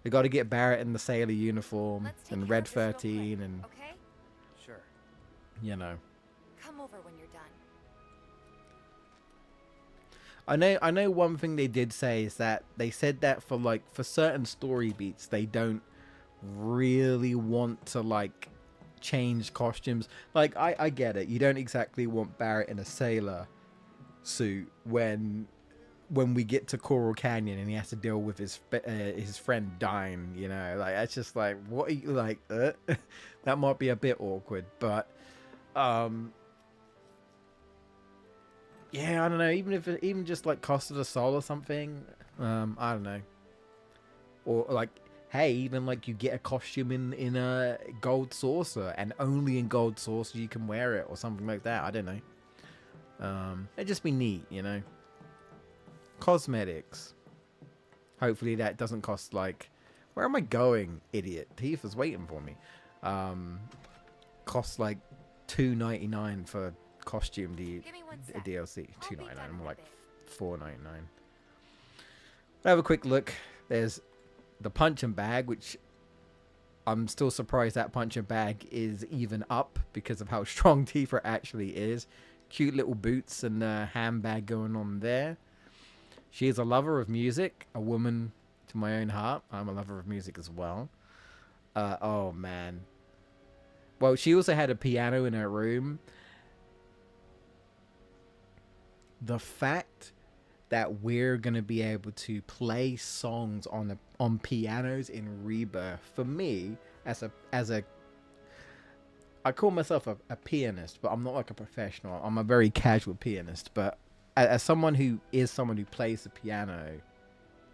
We got to get Barrett in the sailor uniform and Red 13, and Okay? Sure. you know. Come over when you're done. I know one thing they did say is that they said that for certain story beats they don't really want to like change costumes. Like, I get it. You don't exactly want Barrett in a sailor suit when we get to Coral Canyon and he has to deal with his friend dying, you know. Like, that's just like, what are you like that might be a bit awkward, but yeah, I don't know. Even just like Cost of the Soul or something. I don't know. Or like, hey, even like you get a costume in a Gold Saucer, and only in Gold Saucer you can wear it, or something like that. I don't know. It'd just be neat, you know. Cosmetics. Hopefully that doesn't cost like. Where am I going, idiot? Tifa's waiting for me. Costs like $2.99 for costume DLC. $2.99, more like $4.99. Have a quick look. There's the punching bag, which I'm still surprised that punching bag is even up because of how strong Tifa actually is. Cute little boots and a handbag going on there. She is a lover of music, a woman to my own heart. I'm a lover of music as well. Oh man. Well, she also had a piano in her room. The fact that we're gonna be able to play songs on pianos in Rebirth, for me, as a I call myself a pianist, but I'm not like a professional. I'm a very casual pianist, but as someone who plays the piano,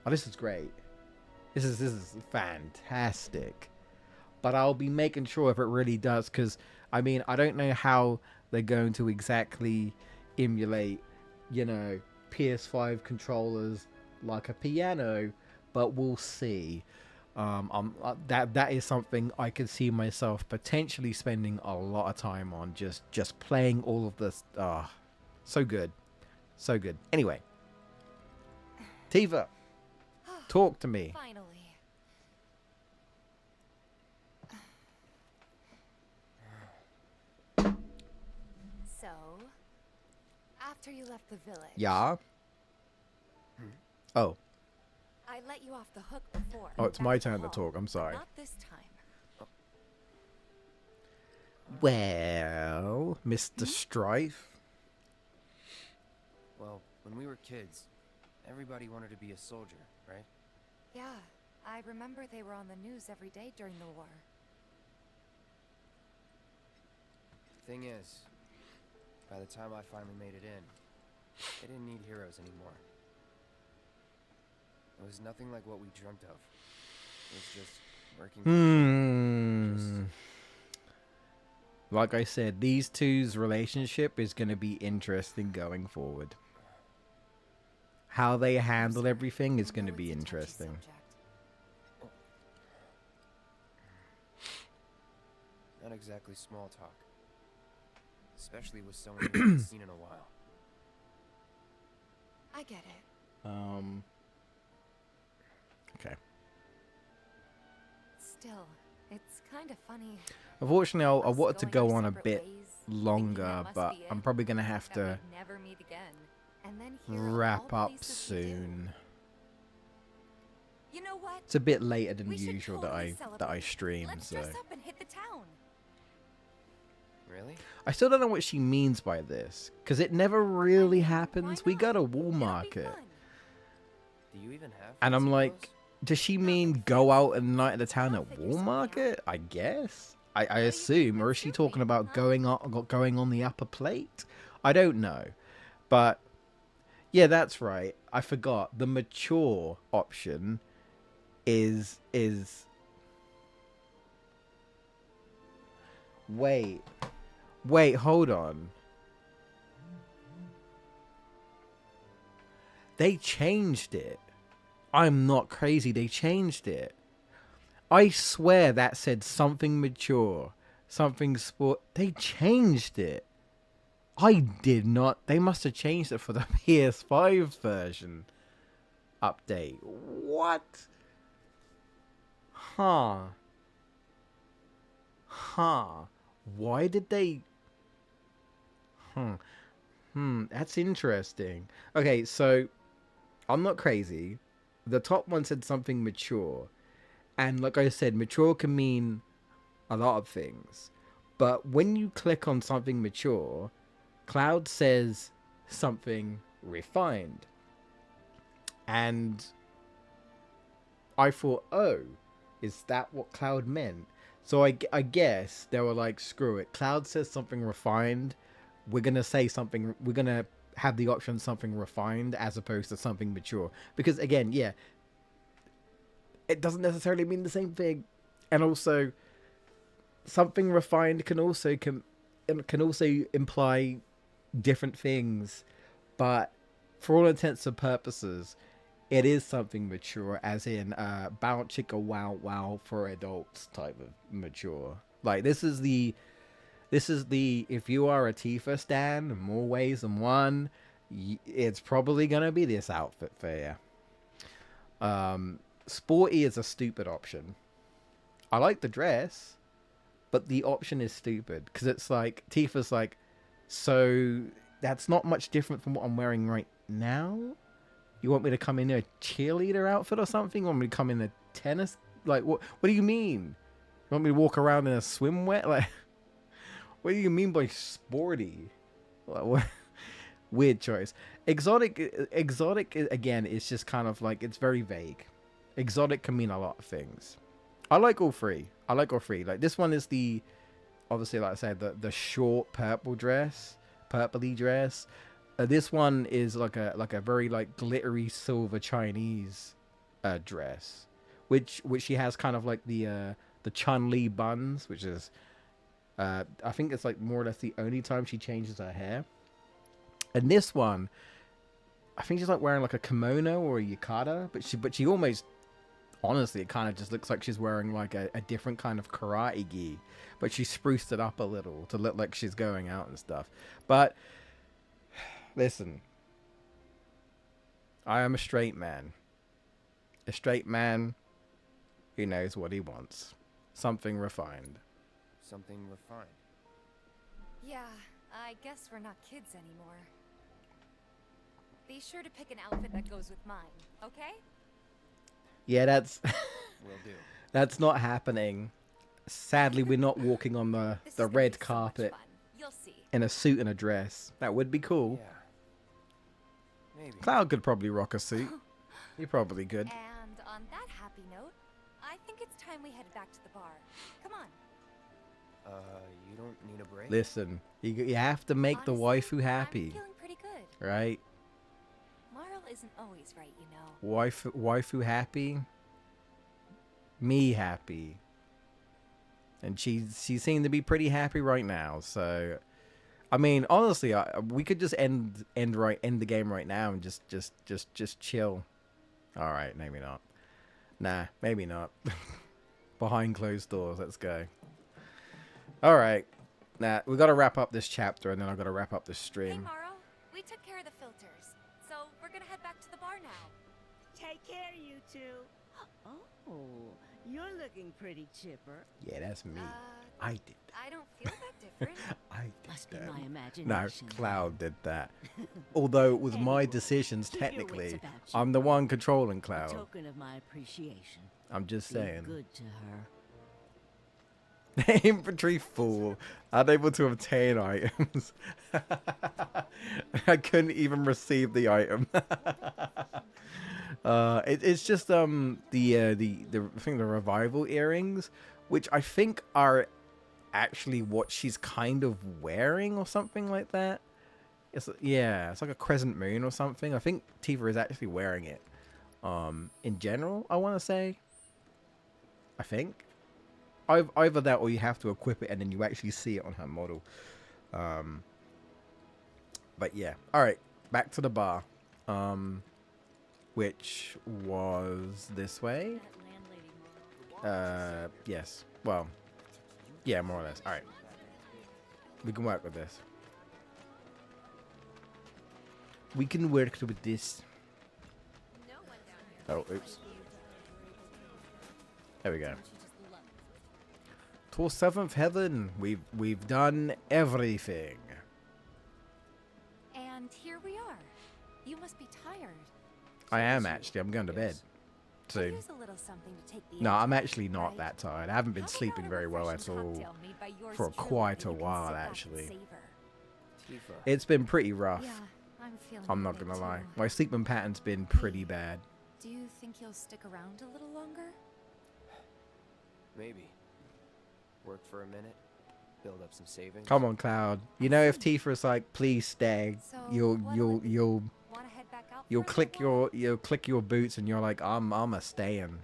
oh, this is great. This is fantastic. But I'll be making sure if it really does, because I mean, I don't know how they're going to exactly emulate, you know, PS5 controllers like a piano, but we'll see. That is something I could see myself potentially spending a lot of time on, just playing all of this. So good, So good. Anyway. Tifa, talk to me. Finally. So, after you left the village, Yeah. Oh. I let you off the hook before. Oh, it's my turn to talk. I'm sorry. Not this time. Well, Mr. Strife. Well, when we were kids, everybody wanted to be a soldier, right? Yeah, I remember they were on the news every day during the war. Thing is, by the time I finally made it in, they didn't need heroes anymore. It was nothing like what we dreamt of. It was just working. Like I said, these two's relationship is going to be interesting going forward. How they handle everything is going to be interesting. Not exactly small talk. Especially with someone we haven't seen in a while. I get it. Okay. Still, it's kind of funny. Unfortunately, I wanted to go on a bit longer, but I'm probably going to have to Never meet again. And then wrap up soon. You know what? It's a bit later than usual that I stream, Let's so dress up and hit the town. Really? I still don't know what she means by this, because it never really happens. We go to Wall Market, Do you even have? and I'm like, does she mean go out at night at the town at Wall Market? I guess. I assume, or is she talking about going on the upper plate? I don't know, but yeah, that's right. I forgot the mature option is. Wait, hold on. They changed it. I'm not crazy. They changed it. I swear that said something mature, something sport. They changed it. I did not. They must have changed it for the PS5 version update. What? Huh. Why did they? That's interesting. Okay, so I'm not crazy. The top one said something mature. And like I said, mature can mean a lot of things. But when you click on something mature, Cloud says something refined. And I thought, oh, is that what Cloud meant? So I guess they were like, screw it. Cloud says something refined. We're going to say something. We're going to have the option something refined as opposed to something mature. Because again, yeah, it doesn't necessarily mean the same thing. And also, something refined can also imply different things. But for all intents and purposes, it is something mature, as in bow chicka wow wow for adults type of mature. Like this is the if you are a Tifa stan in more ways than one, it's probably gonna be this outfit for you. Sporty is a stupid option. I like the dress, but the option is stupid because it's like Tifa's like, so that's not much different from what I'm wearing right now. You want me to come in a cheerleader outfit or something? You want me to come in a tennis? Like, what do you mean? You want me to walk around in a swimwear? Like, what do you mean by sporty? Like, what? Weird choice. Exotic, again, is just kind of like, it's very vague. Exotic can mean a lot of things. I like all three. Like, this one is obviously, like I said, the short purpley dress. This one is like a very like glittery silver Chinese dress, which she has kind of like the Chun-Li buns, which is I think it's like more or less the only time she changes her hair. And this one, I think she's like wearing like a kimono or a yukata, but she almost, honestly, it kind of just looks like she's wearing like a different kind of karate gi, but she spruced it up a little to look like she's going out and stuff. But listen, I am a straight man. A straight man who knows what he wants. Something refined. Something refined. Yeah, I guess we're not kids anymore. Be sure to pick an outfit that goes with mine, okay? Yeah, that's Will do. that's not happening. Sadly, we're not walking on the red carpet You'll see. in a suit and a dress. That would be cool. Yeah. Maybe. Cloud could probably rock a suit. He probably could. And on that happy note, I think it's time we headed back to the bar. Come on. You don't need a break? Listen, you have to make the waifu happy. I'm feeling pretty good. Right? Marl isn't always right, you know. Waifu happy. Me happy. And she seemed to be pretty happy right now. So, I mean, honestly, we could just end the game right now and just chill. All right, maybe not. Nah, maybe not. Behind closed doors, let's go. All right, nah, we got to wrap up this chapter, and then I've got to wrap up this Hey, stream. Marl, we took care of the filters, so we're gonna head back to the bar now. Take care, you two. Oh, you're looking pretty chipper. Yeah, that's me. I did. I don't feel that different. I did Must be that. my No, imagination. Cloud did that. Although it was my Anyway, decisions, keep your technically. wits about you. I'm the one controlling A Cloud. token of my appreciation. I'm just Be saying. good to her. Infantry fool, unable to obtain items. I couldn't even receive the item. It's just the I think the revival earrings, which I think are actually what she's kind of wearing or something like that. It's like a crescent moon or something. I think Tifa is actually wearing it. In general, I want to say. I think. Either that or you have to equip it and then you actually see it on her model. But yeah. Alright, back to the bar. Which was this way. Yes. Well, yeah, more or less. Alright. We can work with this. We can work with this. Oh, oops. There we go. To seventh heaven, we've done everything. And here we are. You must be tired. I am actually. I'm going to bed soon. Here's a little something to take the No, edge I'm off, actually not right? that tired. I haven't been sleeping very well at all for quite a while, actually. Tifa. It's been pretty rough. Yeah, I'm feeling I'm not good gonna lie. too. My sleeping pattern's been pretty bad. Do you think you'll stick around a little longer? Maybe. Work for a minute. Build up some savings. Come on, Cloud. You know if Tifa's like, please stay, So, you'll Wanna head back out you'll for a click little your click your boots and you're like, I'm a staying.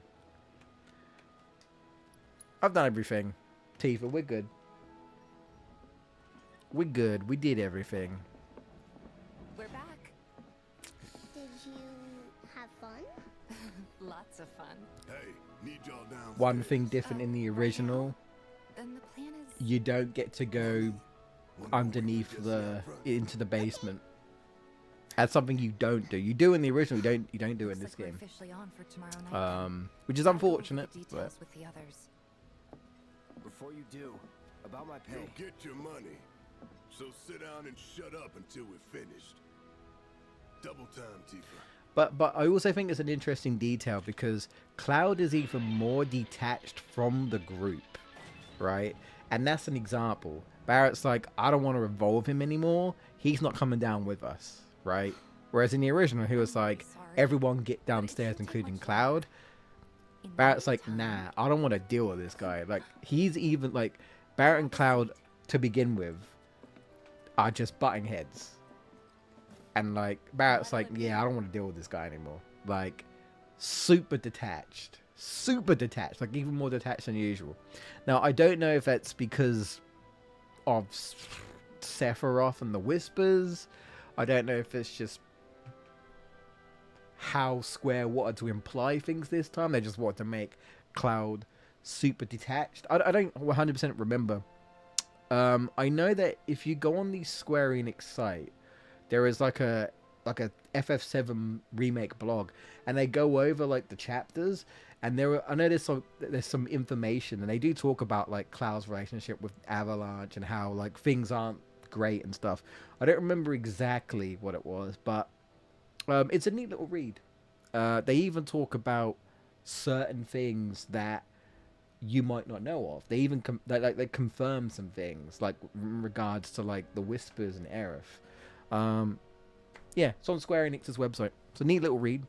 I've done everything. Tifa, we're good. We're good. We did everything. while? We're back. Did you have fun? Lots of fun. Hey, need y'all down. One thing different in the original, Then the plan is you don't get to go underneath into the basement. That's something you don't do. You do in the original. You don't do it in this looks like we're game. officially on for tomorrow night. Which is I'll go over unfortunate. the But details with the others. Before you do, about my pay. You'll get your money. So sit down and shut up until we're finished. Double time, Tifa. But I also think it's an interesting detail because Cloud is even more detached from the group, right? And that's an example. Barrett's like, I don't want to revolve him anymore. He's not coming down with us, right? Whereas in the original, he was like, everyone get downstairs, including Cloud. Barrett's like, nah, I don't want to deal with this guy. Like, he's even like, Barrett and Cloud to begin with are just butting heads. And like, Barrett's like, yeah, I don't want to deal with this guy anymore. Like, super detached. Super detached. Like, even more detached than usual. Now, I don't know if that's because of Sephiroth and the Whispers. I don't know if it's just how Square wanted to imply things this time. They just wanted to make Cloud super detached. I don't 100% remember. I know that if you go on the Square Enix site, there is like a like a FF7 remake blog, and they go over like the chapters, and I know there's some information, and they do talk about like Cloud's relationship with Avalanche and how like things aren't great and stuff. I don't remember exactly what it was, but it's a neat little read. They even talk about certain things that you might not know of. They even they confirm some things, like in regards to like the Whispers and Aerith. Yeah, it's on Square Enix's website. It's a neat little read.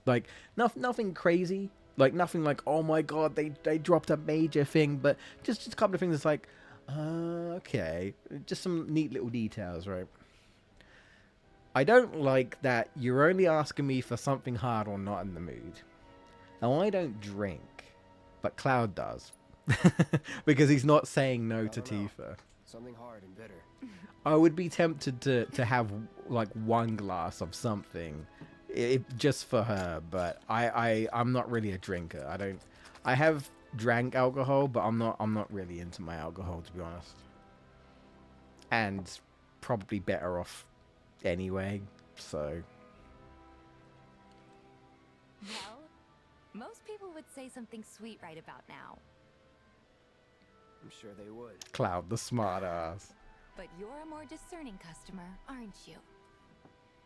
Like nothing crazy, like nothing like, oh my god, they dropped a major thing, but just a couple of things that's like, okay, just some neat little details, right? I don't like that you're only asking me for something hard or not in the mood. Now, I don't drink, but Cloud does. Because he's not saying no to Tifa. Something hard and bitter. I would be tempted to have like one glass of something just for her, but I'm not really a drinker. I have drank alcohol, but I'm not really into my alcohol, to be honest. And probably better off anyway, so. Well, most people would say something sweet right about now. I'm sure they would. Cloud, the smart ass. But you're a more discerning customer, aren't you?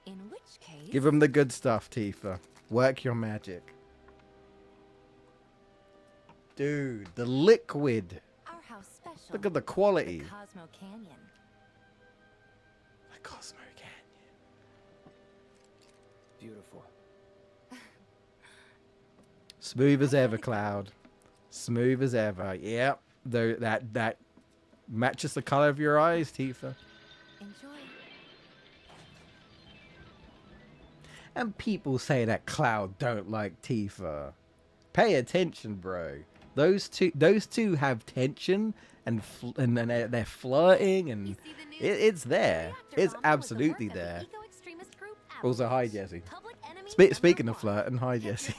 In which case... Give him the good stuff, Tifa. Work your magic. Dude, the liquid. Our house special. Look at the quality. The Cosmo Canyon. The Cosmo Canyon. Beautiful. Smooth as ever, Cloud. Smooth as ever. Yep. Though that matches the color of your eyes, Tifa. Enjoy. And people say that Cloud don't like Tifa. Pay attention, bro. Those two have tension and they're flirting and it's there. It's absolutely there. Also, hi Jesse. Speaking of flirting, hi Jesse.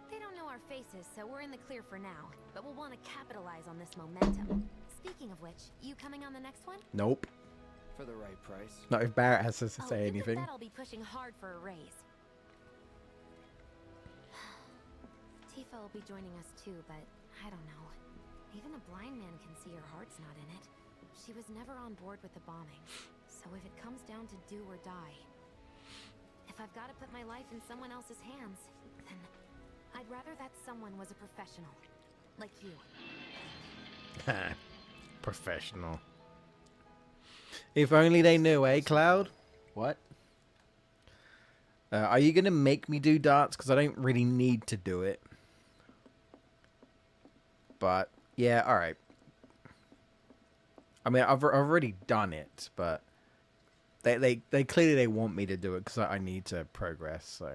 They don't know our faces, so we're in the clear for now. But we'll want to capitalize on this momentum. Speaking of which, you coming on the next one? Nope. For the right price. Not if Barrett has to say anything. I'll be pushing hard for a raise. Tifa will be joining us too, but I don't know. Even a blind man can see her heart's not in it. She was never on board with the bombing, so if it comes down to do or die, if I've got to put my life in someone else's hands, then I'd rather that someone was a professional, like you. Professional. If only they knew, eh, Cloud? What? Are you gonna make me do darts? Because I don't really need to do it. But yeah, all right. I mean, I've already done it, but they clearly they want me to do it because I need to progress. So.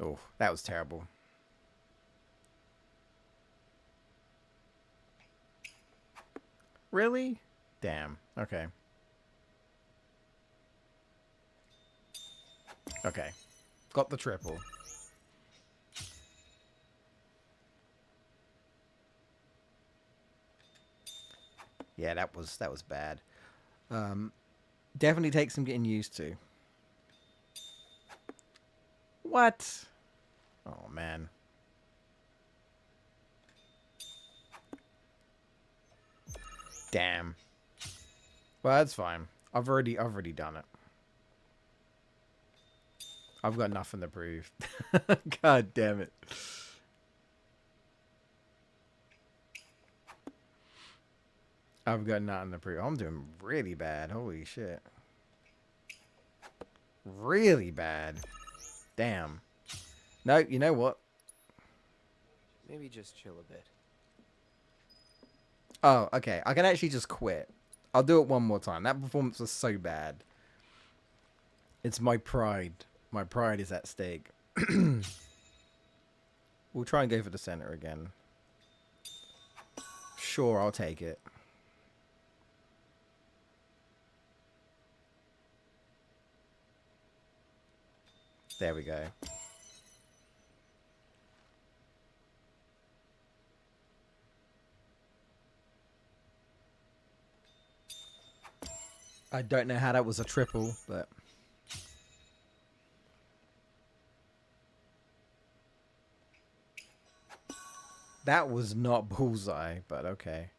Oh, that was terrible. Really? Damn. Okay. Okay. Got the triple. Yeah, that was bad. Definitely takes some getting used to. What? Oh man. Damn. Well, that's fine. I've already done it. I've got nothing to prove. God damn it. I've got nothing to prove. I'm doing really bad. Holy shit. Really bad. Damn. No, you know what? Maybe just chill a bit. Oh, okay. I can actually just quit. I'll do it one more time. That performance was so bad. It's my pride. My pride is at stake. We'll try and go for the center again. Sure, I'll take it. There we go. I don't know how that was a triple, but that was not bullseye, but okay.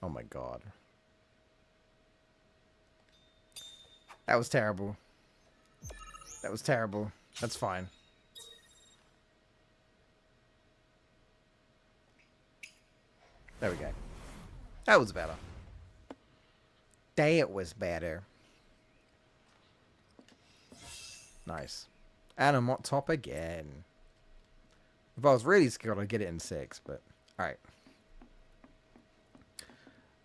Oh my god. That was terrible. That was terrible. That's fine. There we go. That was better. That was better. Nice. And I'm on top again. If I was really scared, I'd get it in 6, but alright.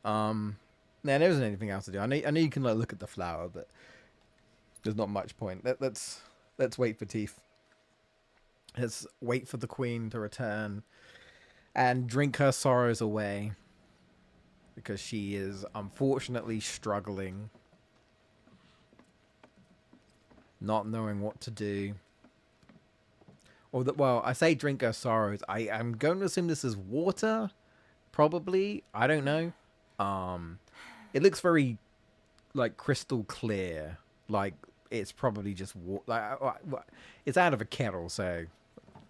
Now there isn't anything else to do. I know you can like look at the flower, but there's not much point. Let's wait for Teeth. Let's wait for the queen to return and drink her sorrows away, because she is unfortunately struggling, not knowing what to do. Or that, well, I say drink her sorrows. I'm going to assume this is water, probably. I don't know. It looks very like crystal clear. Like it's probably just water. Like it's out of a kettle, so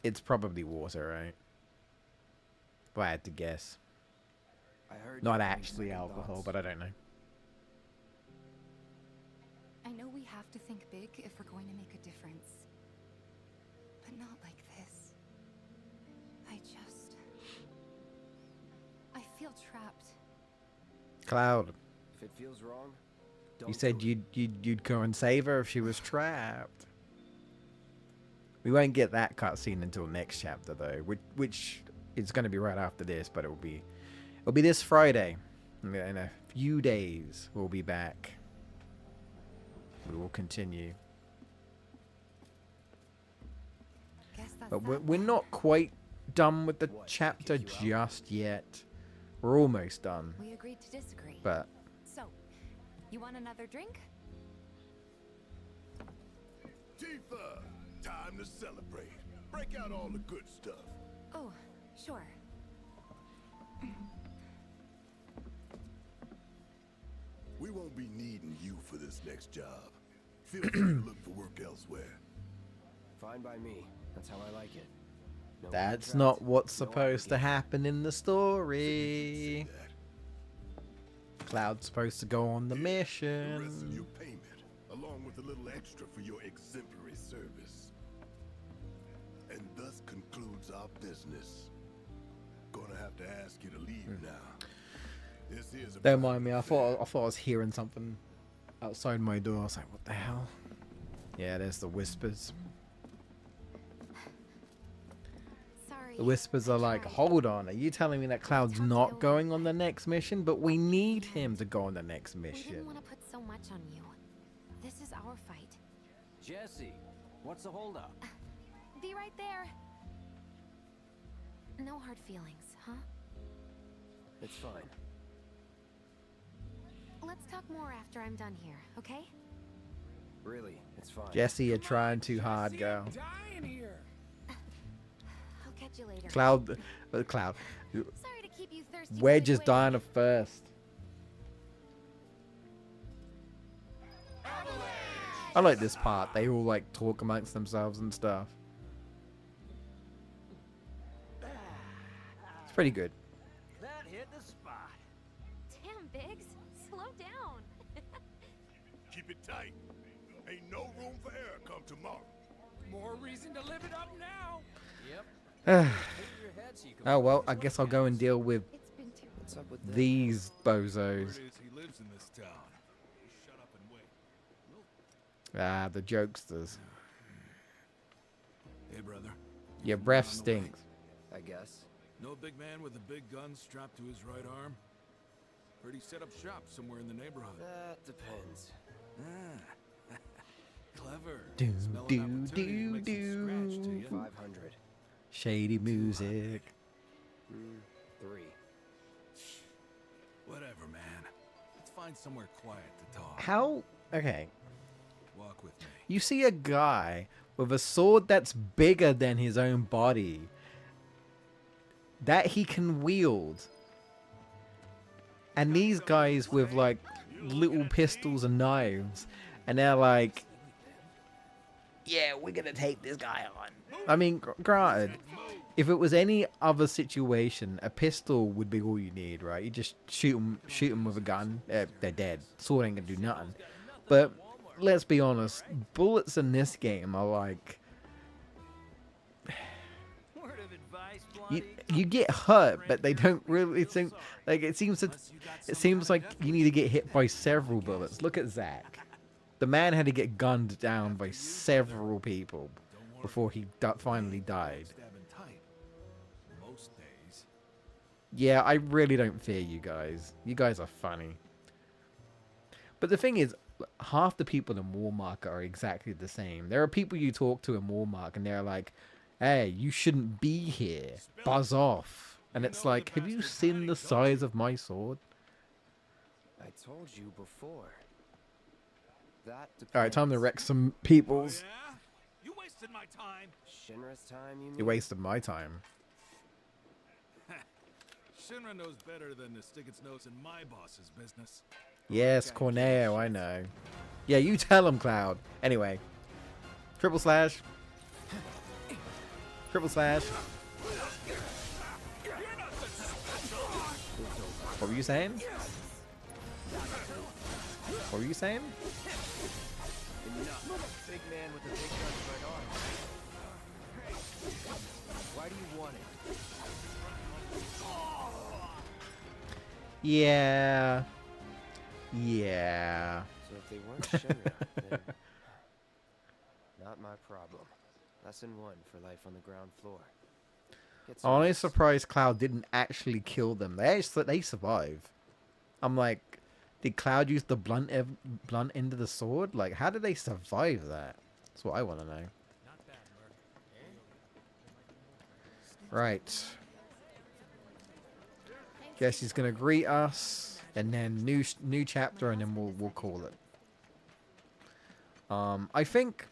it's probably water, right? If I had to guess. I heard not actually alcohol, but I don't know. I know we have to think big if we're going to make a difference. But not like this. I feel trapped. Cloud. If it feels wrong, You said you'd go and save her if she was trapped. We won't get that cutscene until next chapter though, which is going to be right after this, but it'll be this Friday. In a few days, we'll be back. We will continue. But we're not quite done with the chapter just yet. We're almost done. We agreed to disagree. But so, you want another drink? Tifa, time to celebrate. Break out all the good stuff. Oh, sure. We won't be needing you for this next job. Feel free to look for work elsewhere. Fine by me. That's how I like it. No that's contract, not what's no supposed to obligation. happen in the story. Cloud's supposed to go on the The rest of mission. your payment, along with a little extra for your exemplary service. And thus concludes our business. Gonna have to ask you to leave now. This is a Don't mind me. I thought I was hearing something outside my door. I was like, "What the hell?" Yeah, there's the whispers. Sorry. The whispers are like, "Hold on, are you telling me that Cloud's not going on the next mission? But we need him to go on the next We didn't mission." want to put so much on you. This is our fight. Jesse, what's the holdup? Be right there. No hard feelings, huh? It's fine. Let's talk more after I'm done here, okay? Really, it's fine. Jesse, you're trying too hard, girl. Dying here. I'll catch you later. Cloud. Sorry to keep you thirsty. Wedge really is quick. dying of first. I like this part. They all like talk amongst themselves and stuff. It's pretty good. That hit the spot. Damn, Biggs. Slow down. Keep it tight. Ain't no room for error come tomorrow. More reason to live it up now. Yep. Oh well, I guess I'll go and deal with What's up with that? these bozos. Word is he lives in this town. Shut up and wait. Ah, the jokesters. Hey, brother. Your breath stinks. I guess. No big man with a big gun strapped to his right arm? Heard he set up shop somewhere in the neighborhood. That depends. Ah. Clever. Do, Smell an do, opportunity to make some scratch, do do. ya? 500. Shady music. 3. Whatever, man. Let's find somewhere quiet to talk. How? Okay. Walk with me. You see a guy with a sword that's bigger than his own body that he can wield and these guys with like little pistols and knives, and they're like, yeah, we're gonna take this guy on. I mean, granted, if it was any other situation, a pistol would be all you need, right? You just shoot them with a gun, they're dead. Sword ain't gonna do nothing. But let's be honest, bullets in this game are like, you get hurt, but they don't really seem like it seems like you need to get hit by several bullets. Look at Zach. The man had to get gunned down by several people before he finally died. Yeah, I really don't fear you guys. You guys are funny. But the thing is, half the people in Walmart are exactly the same. There are people you talk to in Walmart and they're like, hey, you shouldn't be here. Buzz off. And it's like, have you seen the size of my sword? I told you before. That Alright, time to wreck some peoples. Yeah? You wasted my time. Shinra's time, you mean? You wasted my time. Shinra knows better than to stick its nose in my boss's business. Yes, Corneo, I know. Yeah, you tell him, Cloud. Anyway. Triple slash. Triple slash. What were you saying? What were you saying? Big man with the big guns right on. Why do you want it? Yeah. Yeah. So if they weren't Shinra, then not my problem. Lesson 1 for life on the ground floor. I'm only surprised Cloud didn't actually kill them. They survive. I'm like, did Cloud use the blunt end of the sword? Like, how did they survive that? That's what I want to know. Right. Guess he's gonna greet us, and then new chapter, and then we'll call it. I think.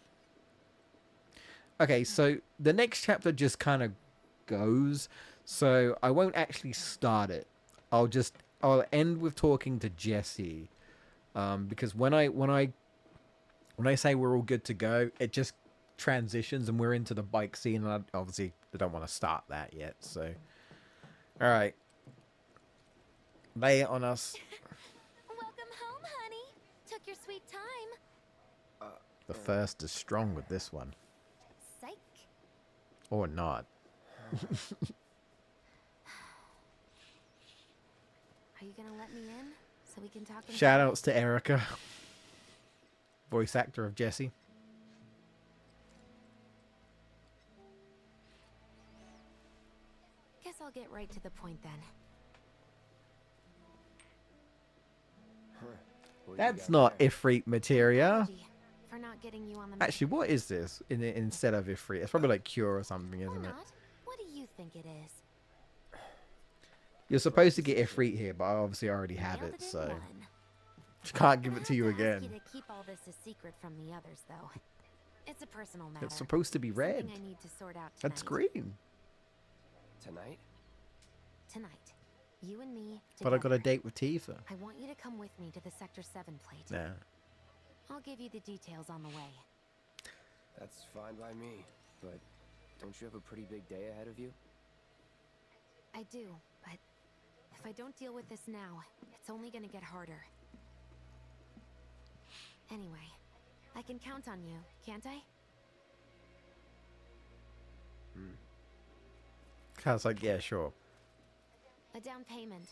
Okay, so the next chapter just kind of goes, so I won't actually start it. I'll end with talking to Jesse, because when I say we're all good to go, it just transitions and we're into the bike scene, and I obviously don't want to start that yet. So, all right, lay it on us. Welcome home, honey. Took your sweet time. The thirst is strong with this one. Psych. Or not. Are you gonna let me in so we can talk? Shout outs to Erica, voice actor of Jesse. Guess I'll get right to the point then. That's not Ifrit materia. For not getting you on the Actually, what is this instead of Ifrit? It's probably like Cure or something, isn't it? What do you think it is? You're supposed to get Ifrit here, but I obviously already have it, so can't give it to you again. To keep all this a secret from the others, though. It's a personal matter. It's supposed to be red. Something I need to sort out tonight. That's green. Tonight? Tonight. You and me. But I got a date with Tifa. I want you to come with me to the Sector 7 plate. Yeah. I'll give you the details on the way. That's fine by me, but don't you have a pretty big day ahead of you? I do, but if I don't deal with this now, it's only gonna get harder. Anyway, I can count on you, can't I? I was like, yeah, sure. A down payment.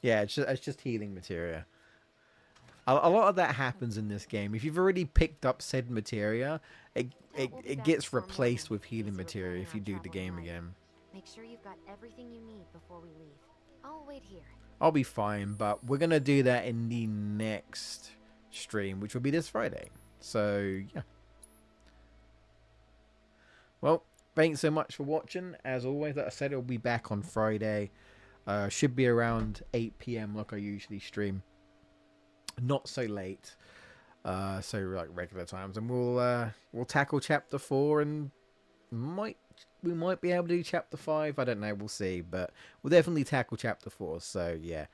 Yeah, it's just healing materia. A lot of that happens in this game. If you've already picked up said materia, it gets replaced with healing materia if you do the game again. Make sure you've got everything you need before we leave. I'll wait here. I'll be fine, but we're gonna do that in the next stream, which will be this Friday. So yeah. Well, thanks so much for watching. As always, like I said, it'll be back on Friday. Should be around 8 PM like I usually stream. Not so late. So like regular times. And we'll tackle chapter 4 and we might be able to do chapter 5. I don't know, we'll see. But we'll definitely tackle chapter 4. So yeah.